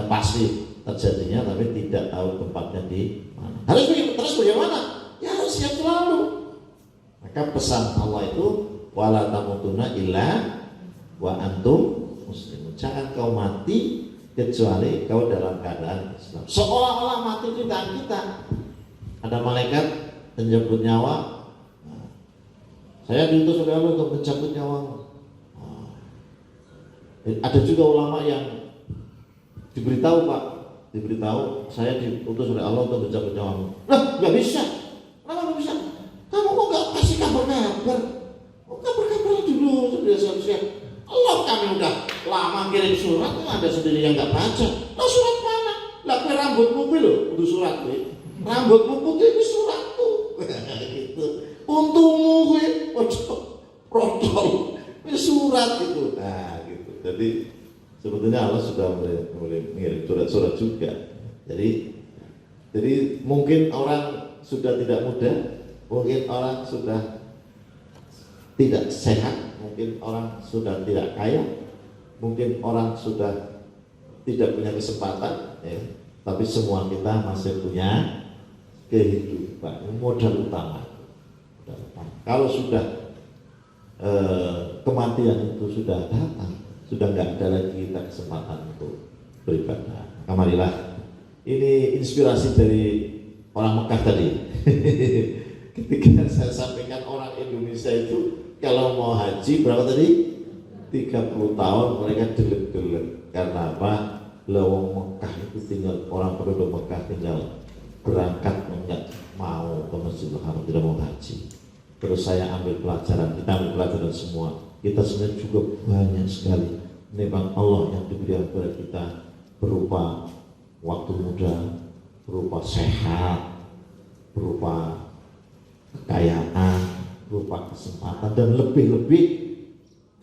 pasti terjadinya tapi tidak tahu tempatnya di mana. Terus bagaimana? Ya harus siap selalu. Maka pesan Allah itu wala tamutunna illa wa antum muslim. Jangan kau mati kecuali kau dalam keadaan Islam. Seolah-olah mati itu tangan kita. Ada malaikat menjemput nyawa. Nah, saya diutus oleh Allah untuk menjemput nyawa. Nah, ada juga ulama yang diberitahu Pak, saya diutus oleh Allah untuk menjemput nyawa. Lah, nggak bisa. Kenapa nggak bisa? Kamu kok nggak kasih kabar? Kabar dulu sudah. Allah kami udah lama kirim surat, ada sendiri yang nggak baca. Lah surat mana? Lah rambutmu loh, untuk surat gue. Rambutmu putih itu suratku. Gitu. Untungmu gue, protol, ini surat itu. Nah gitu. Jadi sebetulnya Allah sudah mulai mengirim surat-surat juga. Jadi mungkin orang sudah tidak muda, mungkin orang sudah tidak sehat, mungkin orang sudah tidak kaya, mungkin orang sudah tidak punya kesempatan, ya. Tapi semua kita masih punya kehidupan, modal utama. Kalau sudah kematian itu sudah datang, sudah nggak ada lagi kita kesempatan untuk beribadah. Maka marilah, ini inspirasi dari orang Mekah tadi. Ketika saya sampaikan orang Indonesia itu kalau mau haji berapa tadi? 30 tahun mereka delek-delek. Karena apa? Lawang Mekah itu tinggal, orang penduduk Mekah tinggal berangkat enggak mau ke Masjidil Haram, tidak mau haji. Terus saya ambil pelajaran, kita ambil pelajaran semua. Kita sebenarnya juga banyak sekali nikmat Allah yang diberikan kepada kita berupa waktu muda, berupa sehat, berupa kekayaan, berupa kesempatan, dan lebih-lebih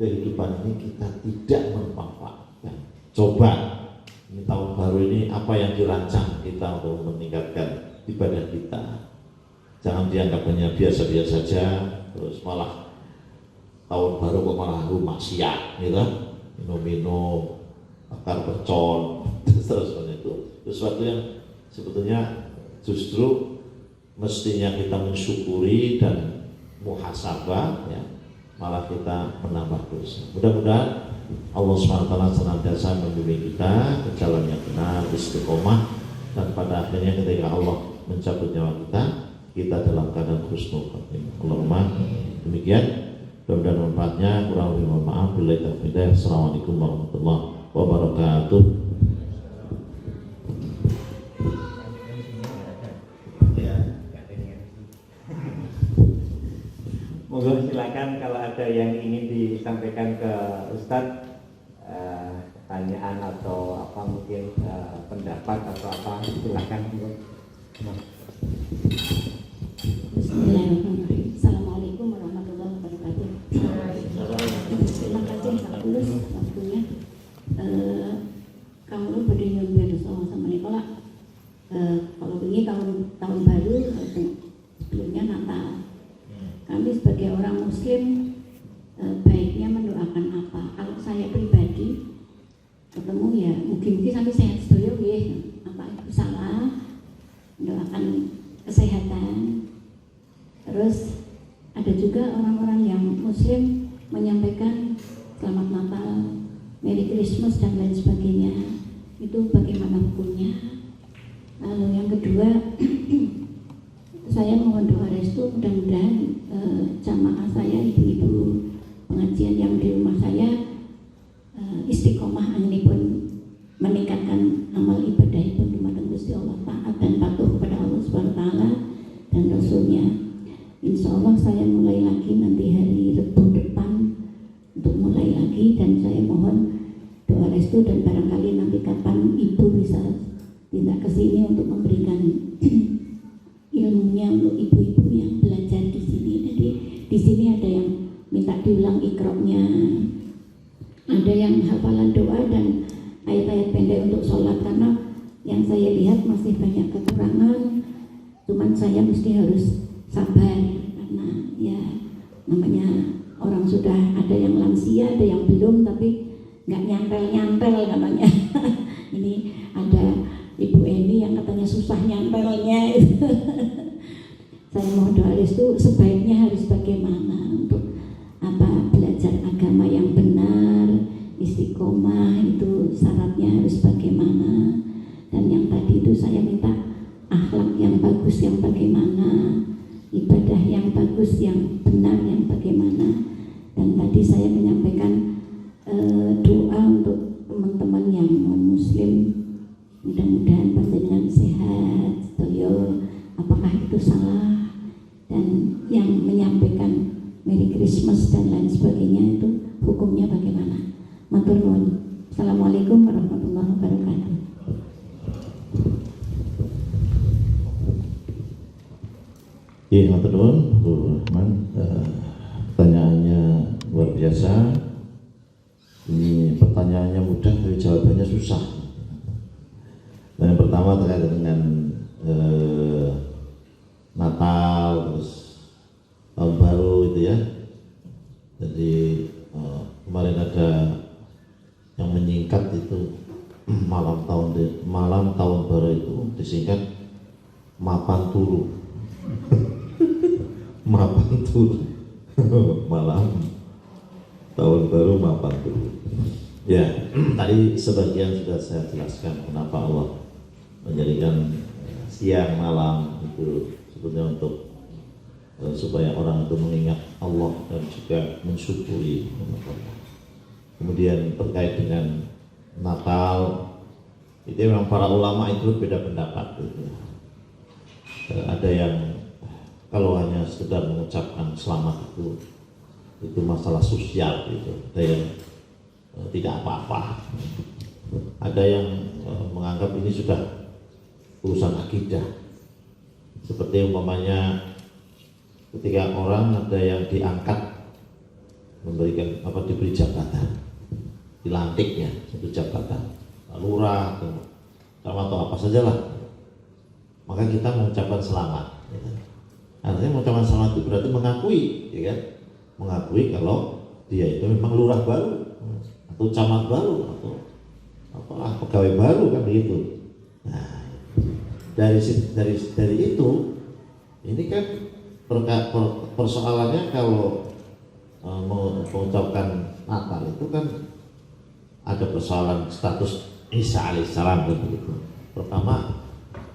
kehidupan ini kita tidak memanfaatkan. Coba ini tahun baru ini apa yang dirancang kita untuk meningkatkan ibadah kita. Jangan dianggap hanya biasa-biasa saja, terus malah tahun baru kok malah maksiat, gitu, minum-minum, bakar percon, terus itu sesuatu yang sebetulnya justru mestinya kita mensyukuri dan muhasabah, ya, malah kita menambah dosa. Mudah-mudahan Allah SWT senantiasa membimbing kita ke jalan yang benar, istiqomah, dan pada akhirnya ketika Allah mencabut nyawa kita dalam keadaan husnul khotimah. Allahumma demikian. Mudah-mudahan manfaatnya, kurang lebih mohon maaf. Billahi taufiq. Assalamualaikum warahmatullahi wabarakatuh. Monggo silakan kalau ada yang ingin disampaikan ke Ustadz, pertanyaan atau apa mungkin pendapat atau apa, silakan. Bismillahirrahmanirrahim. Assalamualaikum warahmatullahi wabarakatuh. Terima kasih Pak Tulus waktunya. Kalau berdiri sama Nikola, kalau begini tahun baru, sebelumnya Natal. Kami sebagai orang Muslim baiknya mendoakan apa? Kalau saya pribadi ketemu ya mungkin sampai sehat sedoyo ya, apa itu salah, mendoakan kesehatan. Terus ada juga orang-orang yang Muslim menyampaikan selamat Natal, Merry Christmas dan lain sebagainya. Itu bagaimana hukumnya? Lalu yang kedua, saya mohon doa restu, mudah-mudahan jamaah saya, ibu-ibu pengajian yang di rumah saya istiqomah ini pun meningkatkan amal ibadah pun dumateng Gusti Allah, taat dan patuh kepada Allah Subhanahu wa taala dan Rasulnya. Insya Allah saya mulai lagi nanti hari Rabu depan untuk mulai lagi, dan saya mohon doa restu dan barangkali nanti kapan ibu bisa tindak ke sini untuk memberikan ilmunya untuk ibu-ibu yang belajar di sini. Jadi di sini ada yang minta diulang ikroknya, ada yang hafalan doa dan ayat-ayat pendek untuk sholat, karena yang saya lihat masih banyak kekurangan. Cuman saya mesti harus sabar karena ya namanya orang sudah ada yang lansia, ada yang belum, tapi nggak nyantel katanya. Ini ada Ibu Eni yang katanya susah nyantelnya. Saya mohon doa restu, sebaiknya harus bagaimana untuk apa belajar agama yang benar, istiqomah itu syaratnya harus bagaimana. Dan yang tadi itu saya minta akhlak yang bagus yang bagaimana, ibadah yang bagus yang benar yang bagaimana. Dan tadi saya menyampaikan doa untuk teman-teman yang non muslim, mudah-mudahan panjenengan sehat sedaya. Apakah itu salah? Dan yang menyampaikan Merry Christmas dan lain sebagainya itu hukumnya bagaimana? Matur nuwun. Assalamualaikum warahmatullahi wabarakatuh. Iya, matur nuwun Bu Rahman. Pertanyaannya luar biasa. Ini pertanyaannya mudah tapi jawabannya susah. Dan yang pertama terkait dengan Natal, terus ya. Jadi kemarin ada yang menyingkat itu malam tahun baru itu disingkat mapan turu. Mapan turu. Malam tahun baru mapan turu. Ya, tadi sebagian sudah saya jelaskan kenapa Allah menjadikan siang malam itu sebetulnya untuk supaya orang itu mengingat Allah dan juga mensyukuri Allah. Kemudian terkait dengan Natal itu memang para ulama itu berbeda pendapat gitu. Ada yang kalau hanya sekedar mengucapkan selamat itu masalah sosial gitu. Ada yang tidak apa-apa. Ada yang menganggap ini sudah urusan akidah. Seperti umpamanya ketika orang ada yang diangkat memberikan diberi jabatan, dilantiknya satu jabatan, lurah atau apa sajalah, maka kita mengucapkan selamat. Ya. Artinya mengucapkan selamat itu berarti mengakui, ya kan? Mengakui kalau dia itu memang lurah baru, atau camat baru, atau apalah pegawai baru kan begitu. Nah, dari itu, ini kan persoalannya kalau mengucapkan Natal itu kan ada persoalan status Isa alaihissalam begitu. Pertama,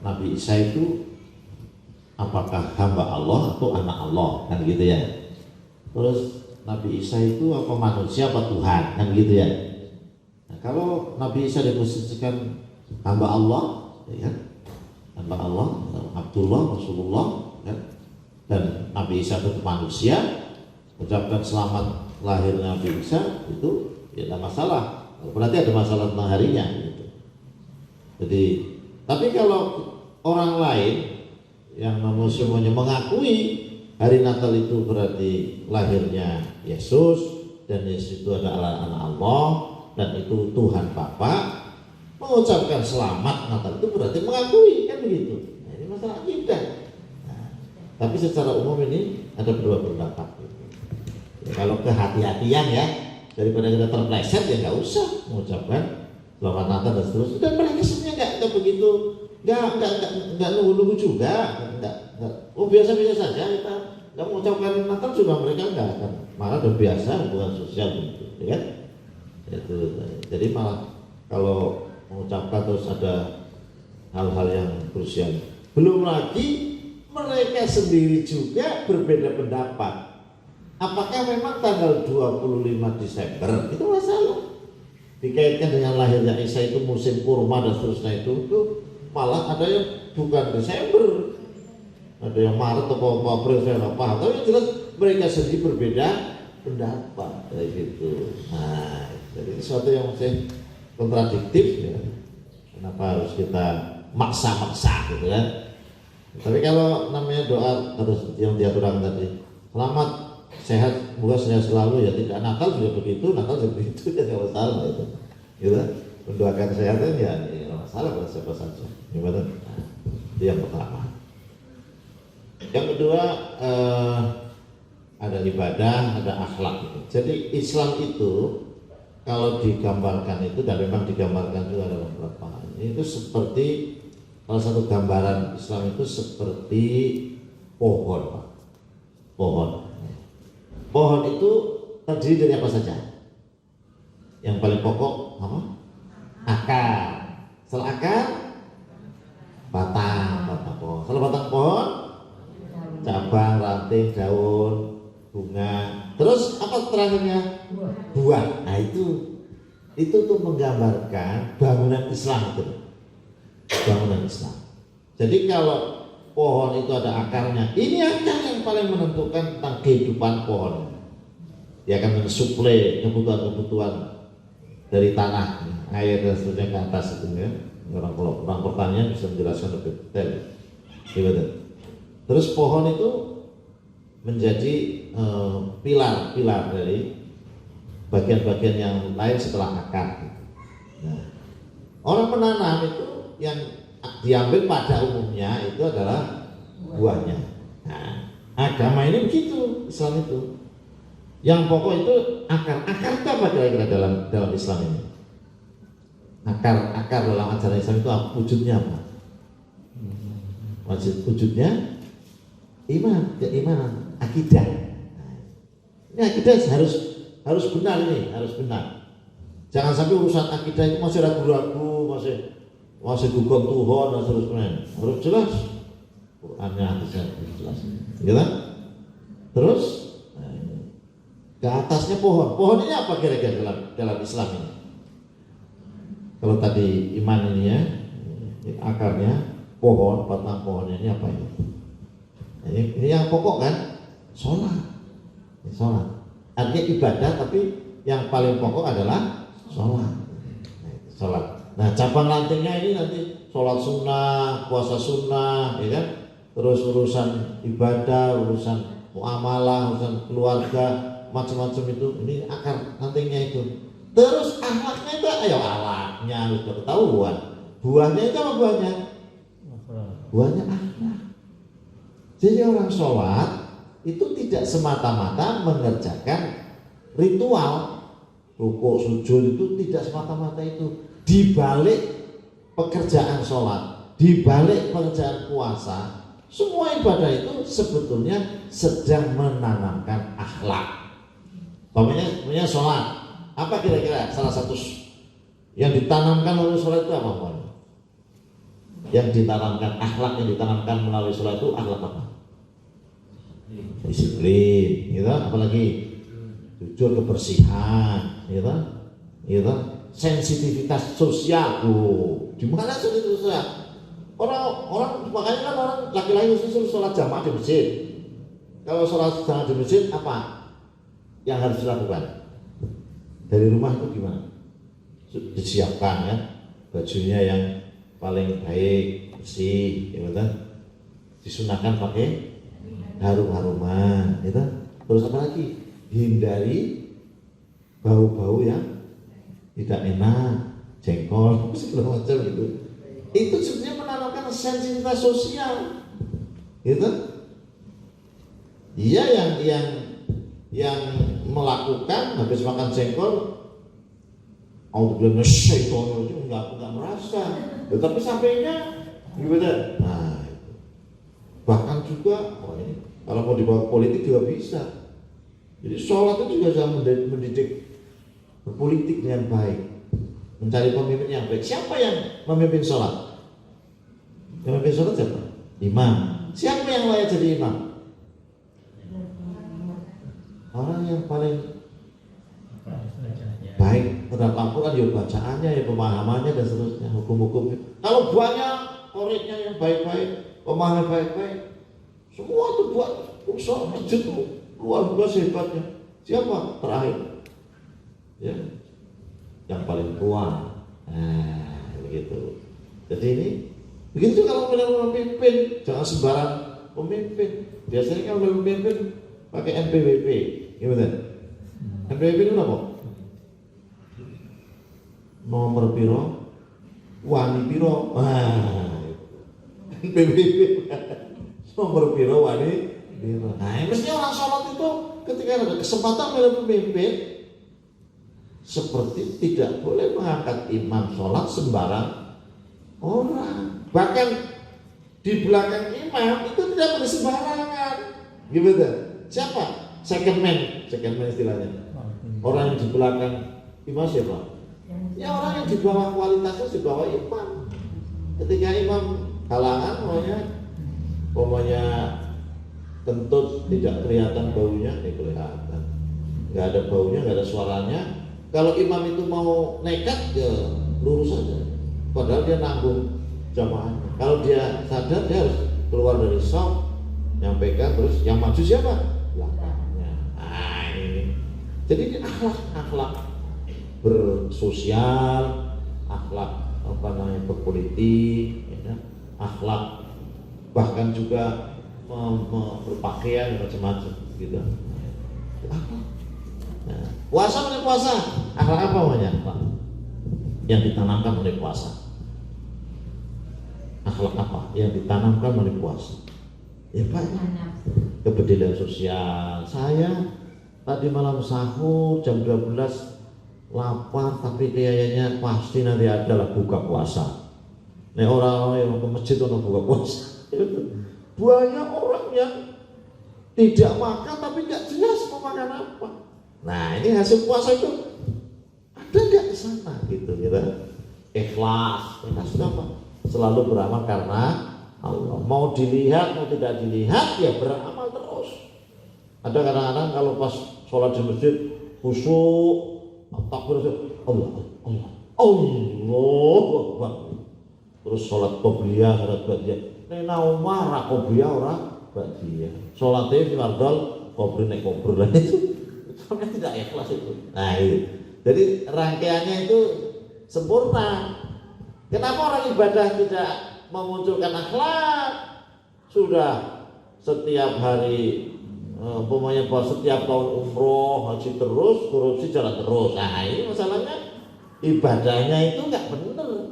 Nabi Isa itu apakah hamba Allah atau anak Allah kan gitu ya. Terus Nabi Isa itu apa manusia apa Tuhan kan gitu ya. Nah, kalau Nabi Isa diposisikan hamba Allah, ya kan? Hamba Allah, Abdullah, Rasulullah, kan? Dan Nabi Isa itu manusia, ucapkan selamat lahir Nabi Isa itu ya tidak masalah. Berarti ada masalah tentang harinya gitu. Jadi, tapi kalau orang lain yang semuanya mengakui hari Natal itu berarti lahirnya Yesus dan Yesus itu adalah anak Allah dan itu Tuhan Bapa, mengucapkan selamat Natal itu berarti mengakui kan begitu. Nah, ini masalah akidah. Nah, tapi secara umum ini ada dua pendapat. Gitu. Ya, kalau kehati-hatian ya daripada kita terpleset ya nggak usah mengucapkan selamat Natal dan seterusnya. Dan mereka sebenarnya nggak begitu, nggak nunggu juga, nggak. Oh biasa-biasa saja kita nggak mengucapkan Natal juga mereka nggak akan, malah udah biasa hubungan sosial gitu, ya kan? Itu. Jadi malah kalau mengucapkan terus ada hal-hal yang krusial. Belum lagi mereka sendiri juga berbeda pendapat. Apakah memang tanggal 25 Desember itu masalah? Dikaitkan dengan lahirnya Isa itu musim kurma dan seterusnya itu malah ada yang bukan Desember, ada yang Maret atau April saya nggak paham. Tapi jelas mereka sendiri berbeda pendapat kayak gitu. Nah, jadi sesuatu yang masih kontradiktif ya. Kenapa harus kita maksa-maksa gitu kan? Tapi kalau namanya doa terus yang diaturkan tadi, selamat sehat, semoga sehat selalu ya, tidak Natal juga begitu, Natal juga begitu ya nggak masalah itu, gitu. Mendoakan kesehatan ya nggak masalah buat siapa saja, gimana? Nah, itu yang pertama. Yang kedua ada ibadah, ada akhlak. Gitu. Jadi Islam itu kalau digambarkan itu dan memang digambarkan juga dalam Al-Quran itu seperti salah satu gambaran Islam itu seperti pohon, Pak. Pohon itu terdiri dari apa saja? Yang paling pokok apa? Akar. Setelah akar, batang pohon. Setelah batang pohon, cabang, ranting, daun, bunga. Terus apa terakhirnya? Buah. Nah itu tuh menggambarkan bangunan Islam itu. Bangunan Islam. Jadi kalau pohon itu ada akarnya, ini akar yang paling menentukan tentang kehidupan pohon. Dia akan mensuplai kebutuhan-kebutuhan dari tanah, air dan seterusnya ke atas itu ya. Orang pertanian bisa menjelaskan lebih detail. Gimana? Terus pohon itu menjadi pilar dari bagian-bagian yang lain setelah akar. Nah, orang menanam itu yang diambil pada umumnya itu adalah buahnya. Nah, Agama ini begitu, Islam itu. Yang pokok itu akar itu apa kira-kira dalam Islam ini? Akar dalam ajaran Islam itu apa? Wujudnya apa? Wujudnya iman, keimanan, akidah. Ini akidah harus benar ini, harus benar. Jangan sampai urusan akidah itu masih ragu-ragu, masih dukung Tuhan dan seterusnya. Harus jelas. Qurannya hadisnya jelas. Gitu? Terus ke atasnya pohon. Pohon ini apa kira-kira dalam Islam ini? Kalau tadi iman ini ya, akarnya pohon, batang pohonnya ini apa ini? Ini yang pokok kan? Sholat. Sholat. Artinya ibadah, tapi yang paling pokok adalah sholat. Sholat. Nah, cabang rantingnya ini nanti sholat sunnah, puasa sunnah, ya kan? Terus urusan ibadah, urusan muamalah, urusan keluarga, macam-macam itu. Ini akar rantingnya itu. Terus akhlaknya itu, ayo akhlaknya sudah ketahuan. Buahnya itu apa buahnya? Buahnya akhlak. Jadi orang sholat itu tidak semata-mata mengerjakan ritual, rukuk, sujud itu tidak semata-mata itu. Di balik pekerjaan sholat, di balik pekerjaan puasa, semua ibadah itu sebetulnya sedang menanamkan akhlak. Pokoknya sholat, apa kira-kira salah satu yang ditanamkan oleh sholat itu apa? Yang ditanamkan, akhlak yang ditanamkan melalui sholat itu akhlak apa? Disiplin, gitu. Apalagi jujur, kebersihan, gitu. Sensitivitas sosial. Di mana sensitivitas sosial? Orang makanya kan orang laki-laki suruh sholat jamaah di masjid. Kalau sholat jamaah di masjid apa yang harus dilakukan? Dari rumah itu gimana? Disiapkan ya, bajunya yang paling baik, bersih, ya kan? Disunahkan pakai harum-haruman, gitu. Terus apa lagi? Hindari bau-bau yang tidak enak, jengkol, segala macam gitu. Itu sebenarnya menanamkan sensitivitas sosial, gitu. Dia yang melakukan habis makan jengkol, auzubillahi minasyaitonir rajim, enggak merasa. Tetapi sampainya gimana? Nah, bahkan juga ini kalau mau dibawa politik juga bisa. Jadi sholat itu juga bisa mendidik berpolitik dengan baik, mencari pemimpin yang baik. Siapa yang memimpin sholat? Yang memimpin sholat siapa? Imam. Siapa yang layak jadi imam? Orang yang paling baik terhadap Al-Quran, ya bacaannya, ya pemahamannya dan seterusnya, hukum-hukumnya. Kalau banyak muridnya yang baik-baik, pemahaman baik-baik, semua itu buat usaha masjid itu luar biasa hebatnya. Siapa terakhir? Ya, yang paling tua. Nah, begitu. Jadi ini begitu kalau memimpin, jangan sembarang pemimpin. Biasanya kalau memimpin pakai NPWP, gimana? NPWP itu apa? Nomor piro, wani piro. NPWP. Nomor piro, wani piro. Nah, mestinya orang sholat itu ketika ada kesempatan oleh pemimpin, seperti tidak boleh mengangkat imam sholat sembarang orang. Bahkan di belakang imam itu tidak boleh sembarangan. Gimana? Siapa? Second man istilahnya. Orang yang di belakang imam siapa? Ya orang yang di bawah kualitasnya, di bawah imam. Ketika imam halangan, pokoknya kentut tidak kelihatan baunya, kelihatan. Nggak ada baunya, nggak ada suaranya. Kalau imam itu mau nekat, ya lurus saja. Padahal dia nanggung jamaahnya. Kalau dia sadar, dia harus keluar dari shaf, nyampaikan, terus yang maju siapa? Belakangnya. Nah ini. Jadi ini akhlak bersosial, akhlak berpolitik, ya, akhlak bahkan juga berpakaian macam-macam, gitu. Akhlak. Nah, puasa oleh puasa, akhlak apa namanya, Pak? Yang ditanamkan oleh puasa. Akhlak apa yang ditanamkan oleh puasa? Ya Pak. kepedulian sosial. Saya tadi malam sahur jam 12 lapar, tapi kayaknya pasti nanti adalah buka puasa. Nih orang-orang yang ke masjid untuk buka puasa. Banyak orang yang tidak makan tapi nggak jelas mau makan apa. Nah ini hasil puasa itu ada nggak di sana gitu kita. Ikhlas itu apa? Selalu beramal karena Allah. Mau dilihat mau tidak dilihat ya beramal terus. Ada kadang-kadang kalau pas sholat di masjid khusyuk takbir Allah Allah Allah, terus sholat qobliyah sholat ba'diyah nena umar qobliyah ora ba'diyah sholatnya fardol qobri nek qobri lah itu sampai tidak ikhlas itu. Nah itu jadi rangkaiannya itu sempurna. Kenapa orang ibadah tidak memunculkan akhlak? Sudah setiap hari umpamanya setiap tahun umroh, haji terus, korupsi jalan terus. Nah ini masalahnya ibadahnya itu nggak benar.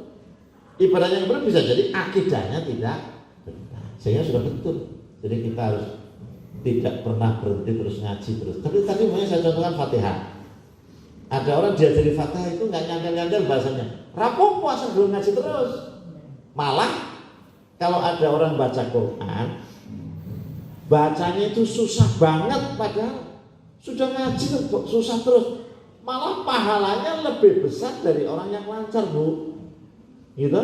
Ibadahnya yang benar bisa jadi akidahnya tidak benar. Sehingga sudah betul. Jadi kita harus tidak pernah berhenti terus ngaji terus. Tapi tadi makanya saya contohkan Fatihah. Ada orang diajari Fatihah itu nggak nyandel-nyandel bahasanya. Rapopo asal belum ngaji terus. Malah kalau ada orang baca Quran, bacanya itu susah banget padahal sudah ngaji susah terus, malah pahalanya lebih besar dari orang yang lancar, Bu. Gitu?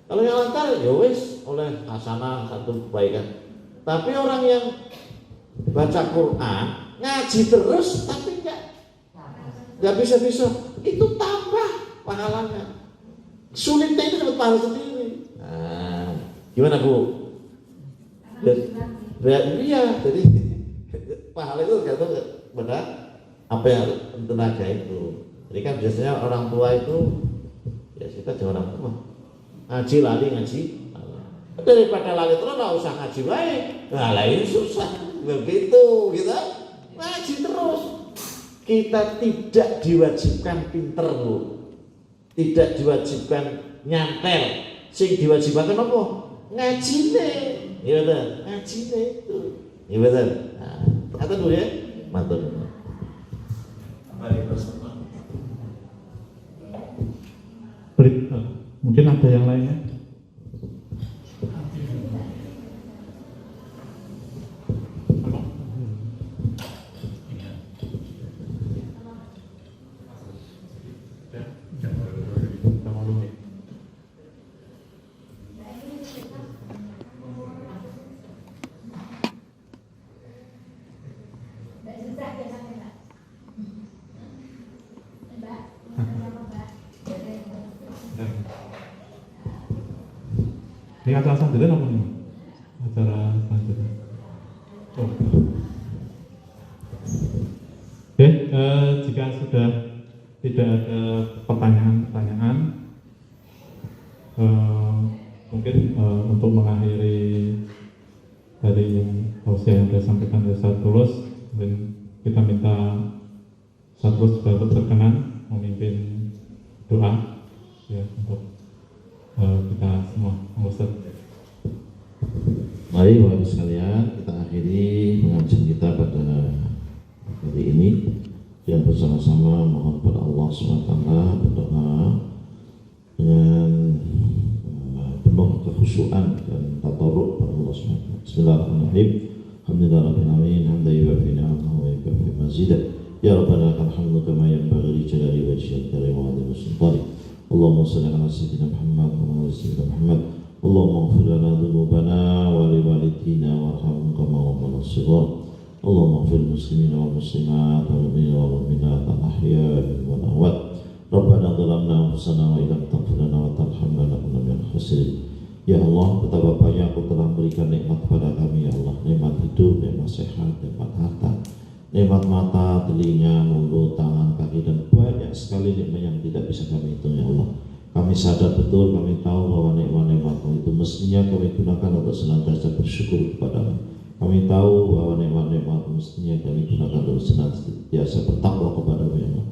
Kalau yang lancar ya wis oleh hasanah satu kebaikan. Tapi orang yang baca Quran ngaji terus tapi nggak bisa itu tambah pahalanya. Sulitnya itu dapat pahala sendiri. Nah, gimana Bu? Iya, jadi pahala itu tergantung pada apa yang tenaga itu. Jadi kan biasanya orang tua itu ya kita jangan orang tua ngaji lali ngaji daripada lali terus nggak usah ngaji baik. Nah lain susah begitu kita ngaji terus. Kita tidak diwajibkan pinter Bu, tidak diwajibkan nyantel. Sing diwajibkan apa? Ngaji nih. Iya betul, ngajinya itu. Iya betul. Nah, kata dulu ya, matur. Mungkin ada yang lainnya. Ini acara selanjutnya apa nih? Acara selanjutnya. Oh. Oke, jika sudah tidak ada pertanyaan-pertanyaan, mungkin untuk mengakhiri dari yang tausiah yang sudah disampaikan oleh Ustaz Tulus, dan kita minta Ustaz Tulus untuk berkenan memimpin doa ya untuk kita semua. Ustaz. Mari Bapak sekalian, kita akhiri pengajian kita pada hari ini dan bersama-sama mohon kepada Allah SWT berdoa dengan penuh kekhusyuan dan tadarruk kepada Allah SWT. Bismillahirrahmanirrahim. Alhamdulillahirabbil alamin, hamdan yuwaffi ni'amahu wa yukafi mazidah. Ya Rabbana lakal hamdu kama yanbaghi li jalali wajhikal karim wa 'azimi sultanik. Allahumma shalli ala sayyidina Muhammad wa ala sayyidina Muhammad. Allahumma ighfir lana dhunubana wa li walidina warhamhum kama rabbana shighar. Allahumma ighfir muslimina wal muslimat wal mu'minina wal mu'minat al ahya'i wal amwat. Rabbana dhalamna anfusana wa illam taghfir lana wa tarhamna lanakunanna minal khasirin. Ya Allah, betapa banyak Kau telah berikan nikmat kepada kami ya Allah. Nikmat hidup, nikmat sehat, nikmat harta, nikmat mata, telinga, mulut, tangan, kaki, dan banyak sekali nikmat yang tidak bisa kami hitung ya Allah. Kami sadar betul, kami tahu bahwa nikmat-nikmat-Mu itu mestinya kami gunakan untuk senantiasa bersyukur kepada-Mu. Kami tahu bahwa nikmat-nikmat mestinya kami gunakan untuk senantiasa bertakwa kepada-Mu ya Allah.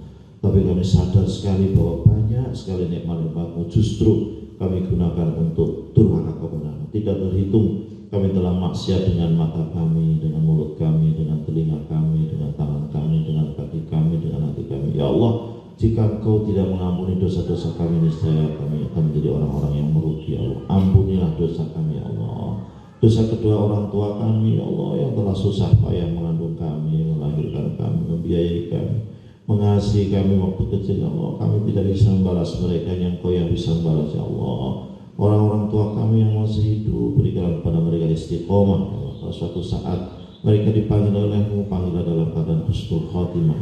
Tapi kami sadar sekali bahwa banyak sekali nikmat-nikmat-Mu justru kami gunakan untuk durhaka kepada-Mu. Tidak terhitung kami telah maksiat dengan mata kami, dengan mulut kami, dengan telinga kami, dengan tangan kami, dengan kaki kami, dengan hati kami. Ya Allah, jika Engkau tidak mengampuni dosa-dosa kami, niscaya kami akan menjadi orang-orang yang merugi. Ya Allah, ampunilah dosa kami, ya Allah. Dosa kedua orang tua kami, ya Allah, yang telah susah payah mengandung kami, melahirkan kami, membiayai kami, mengasihi kami waktu kecil. Ya Allah, kami tidak bisa membalas mereka, yang Engkau yang bisa membalas. Ya Allah, orang-orang tua kami yang masih hidup, berikan kepada mereka istiqomah. Ya Allah, pada suatu saat mereka dipanggil oleh-Mu, panggillah dalam keadaan husnul khatimah.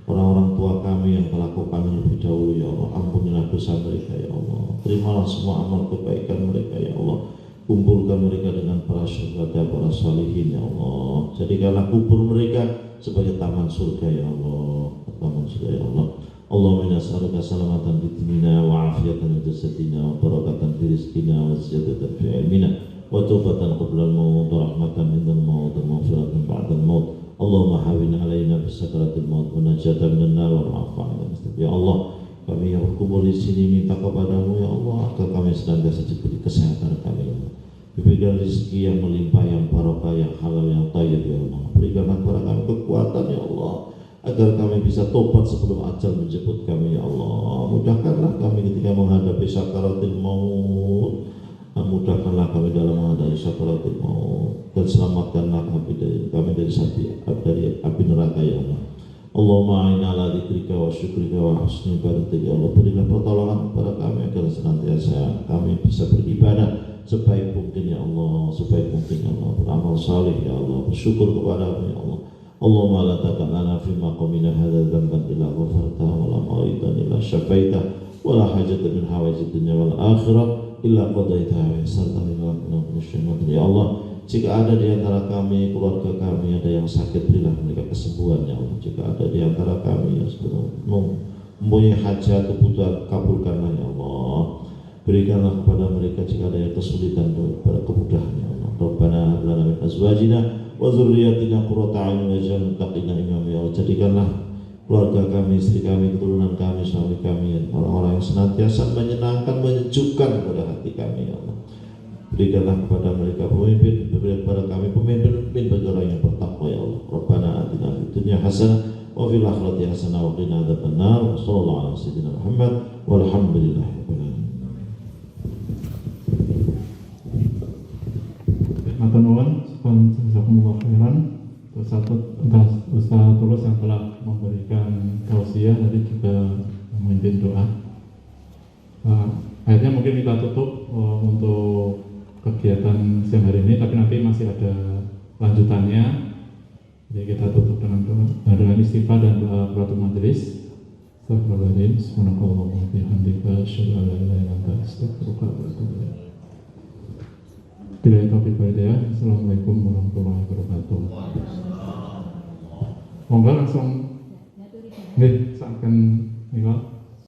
Orang-orang tua kami yang telah Kau panggil lebih dahulu, ya Allah, ampunilah dosa mereka, ya Allah. Terimalah semua amal kebaikan mereka, ya Allah. Kumpulkan mereka dengan para syuhada, para salihin, ya Allah. Jadikanlah kubur mereka sebagai taman surga, ya Allah. Taman surga, ya Allah. Allahumma inna nas'aluka salamatan fi dinina wa afiyatan fi jasadina wa barakatan fi rizqina wa ziyadatan fi ilmina wa tawbatan qabla al-maut wa rahmatan indal maut wa maghfiratan ba'da al-maut. Allahumma hawin alaina fi sakaratil maut wa najatan minan nar wa afa'ana. Ya Allah, kami yang berkumpul di sini minta kepada-Mu, ya Allah, agar kami senantiasa diberi kesehatan kami, ya Allah. Berikan rezeki yang melimpah, yang barokah, yang halal, yang thayyib, ya Allah. Berikanlah kepada kami kekuatan, ya Allah, agar kami bisa tobat sebelum ajal menjemput kami, ya Allah. Mudahkanlah kami ketika menghadapi sakaratul maut. Mudahkanlah kami dalam menghadapi sakaratul maut, dan selamatkanlah kami dari api neraka, ya Allah. Allahumma a'inna ala dzikrika wa syukrika wa husni ibadatik. Ya Allah, berilah pertolongan kepada kami agar senantiasa kami bisa beribadah sebaik mungkin, ya Allah, sebaik mungkin, ya Allah, beramal saleh, ya Allah, bersyukur kepada-Mu, ya Allah. Allahumma la tada'lana fi maqamina hadza dzamban illa ghafartahu wa la maridan illa syafaitahu wa la hajatan min hawaijid dunya wal akhirah illa qadaitaha wa yassartaha ya Allah. Jika ada di antara kami, keluarga kami, ada yang sakit, berilah mereka kesembuhan, ya Allah. Jika ada di antara kami yang mempunyai hajat, kebutuhan, kabulkanlah, ya Allah. Berikanlah kepada mereka jika ada yang kesulitan, kepada kemudahan, ya Allah. Rabbana hab lana min azwajina wa dzurriyyatina qurrata a'yun waj'alna lil muttaqina imama, ya Allah. Jadikanlah keluarga kami, istri kami, keturunan kami, suami kami, orang-orang yang senantiasa menyenangkan, menyejukkan pada hati kami, ya Allah. Berikanlah kepada mereka pemimpin, berikan kepada kami pemimpin bagi orang yang bertakwa, ya Allah. Rabbana atina fid dunya hasanah wa fil akhirati hasanah wa qina adzabannar. Sallallahu alaihi wasallam Muhammad walhamdulillahi rabbil alamin. Matur nuwun, jazakumullah khairan. Ustaz Tulus yang telah memberikan tausiah, tadi juga memimpin doa. Akhirnya mungkin kita tutup untuk kegiatan siang hari ini, tapi nanti masih ada lanjutannya. Jadi kita tutup dengan istighfar dan doa kafaratul majelis. Astagfirullahaladzim, subhanakallahumma wa bihamdika, asyhadu an la ilaha illa anta, astaghfiruka wa atubu ilaik. Billahi taufiq wal hidayah. Assalamualaikum warahmatullahi wabarakatuh. Monggo langsung nggih saken nika.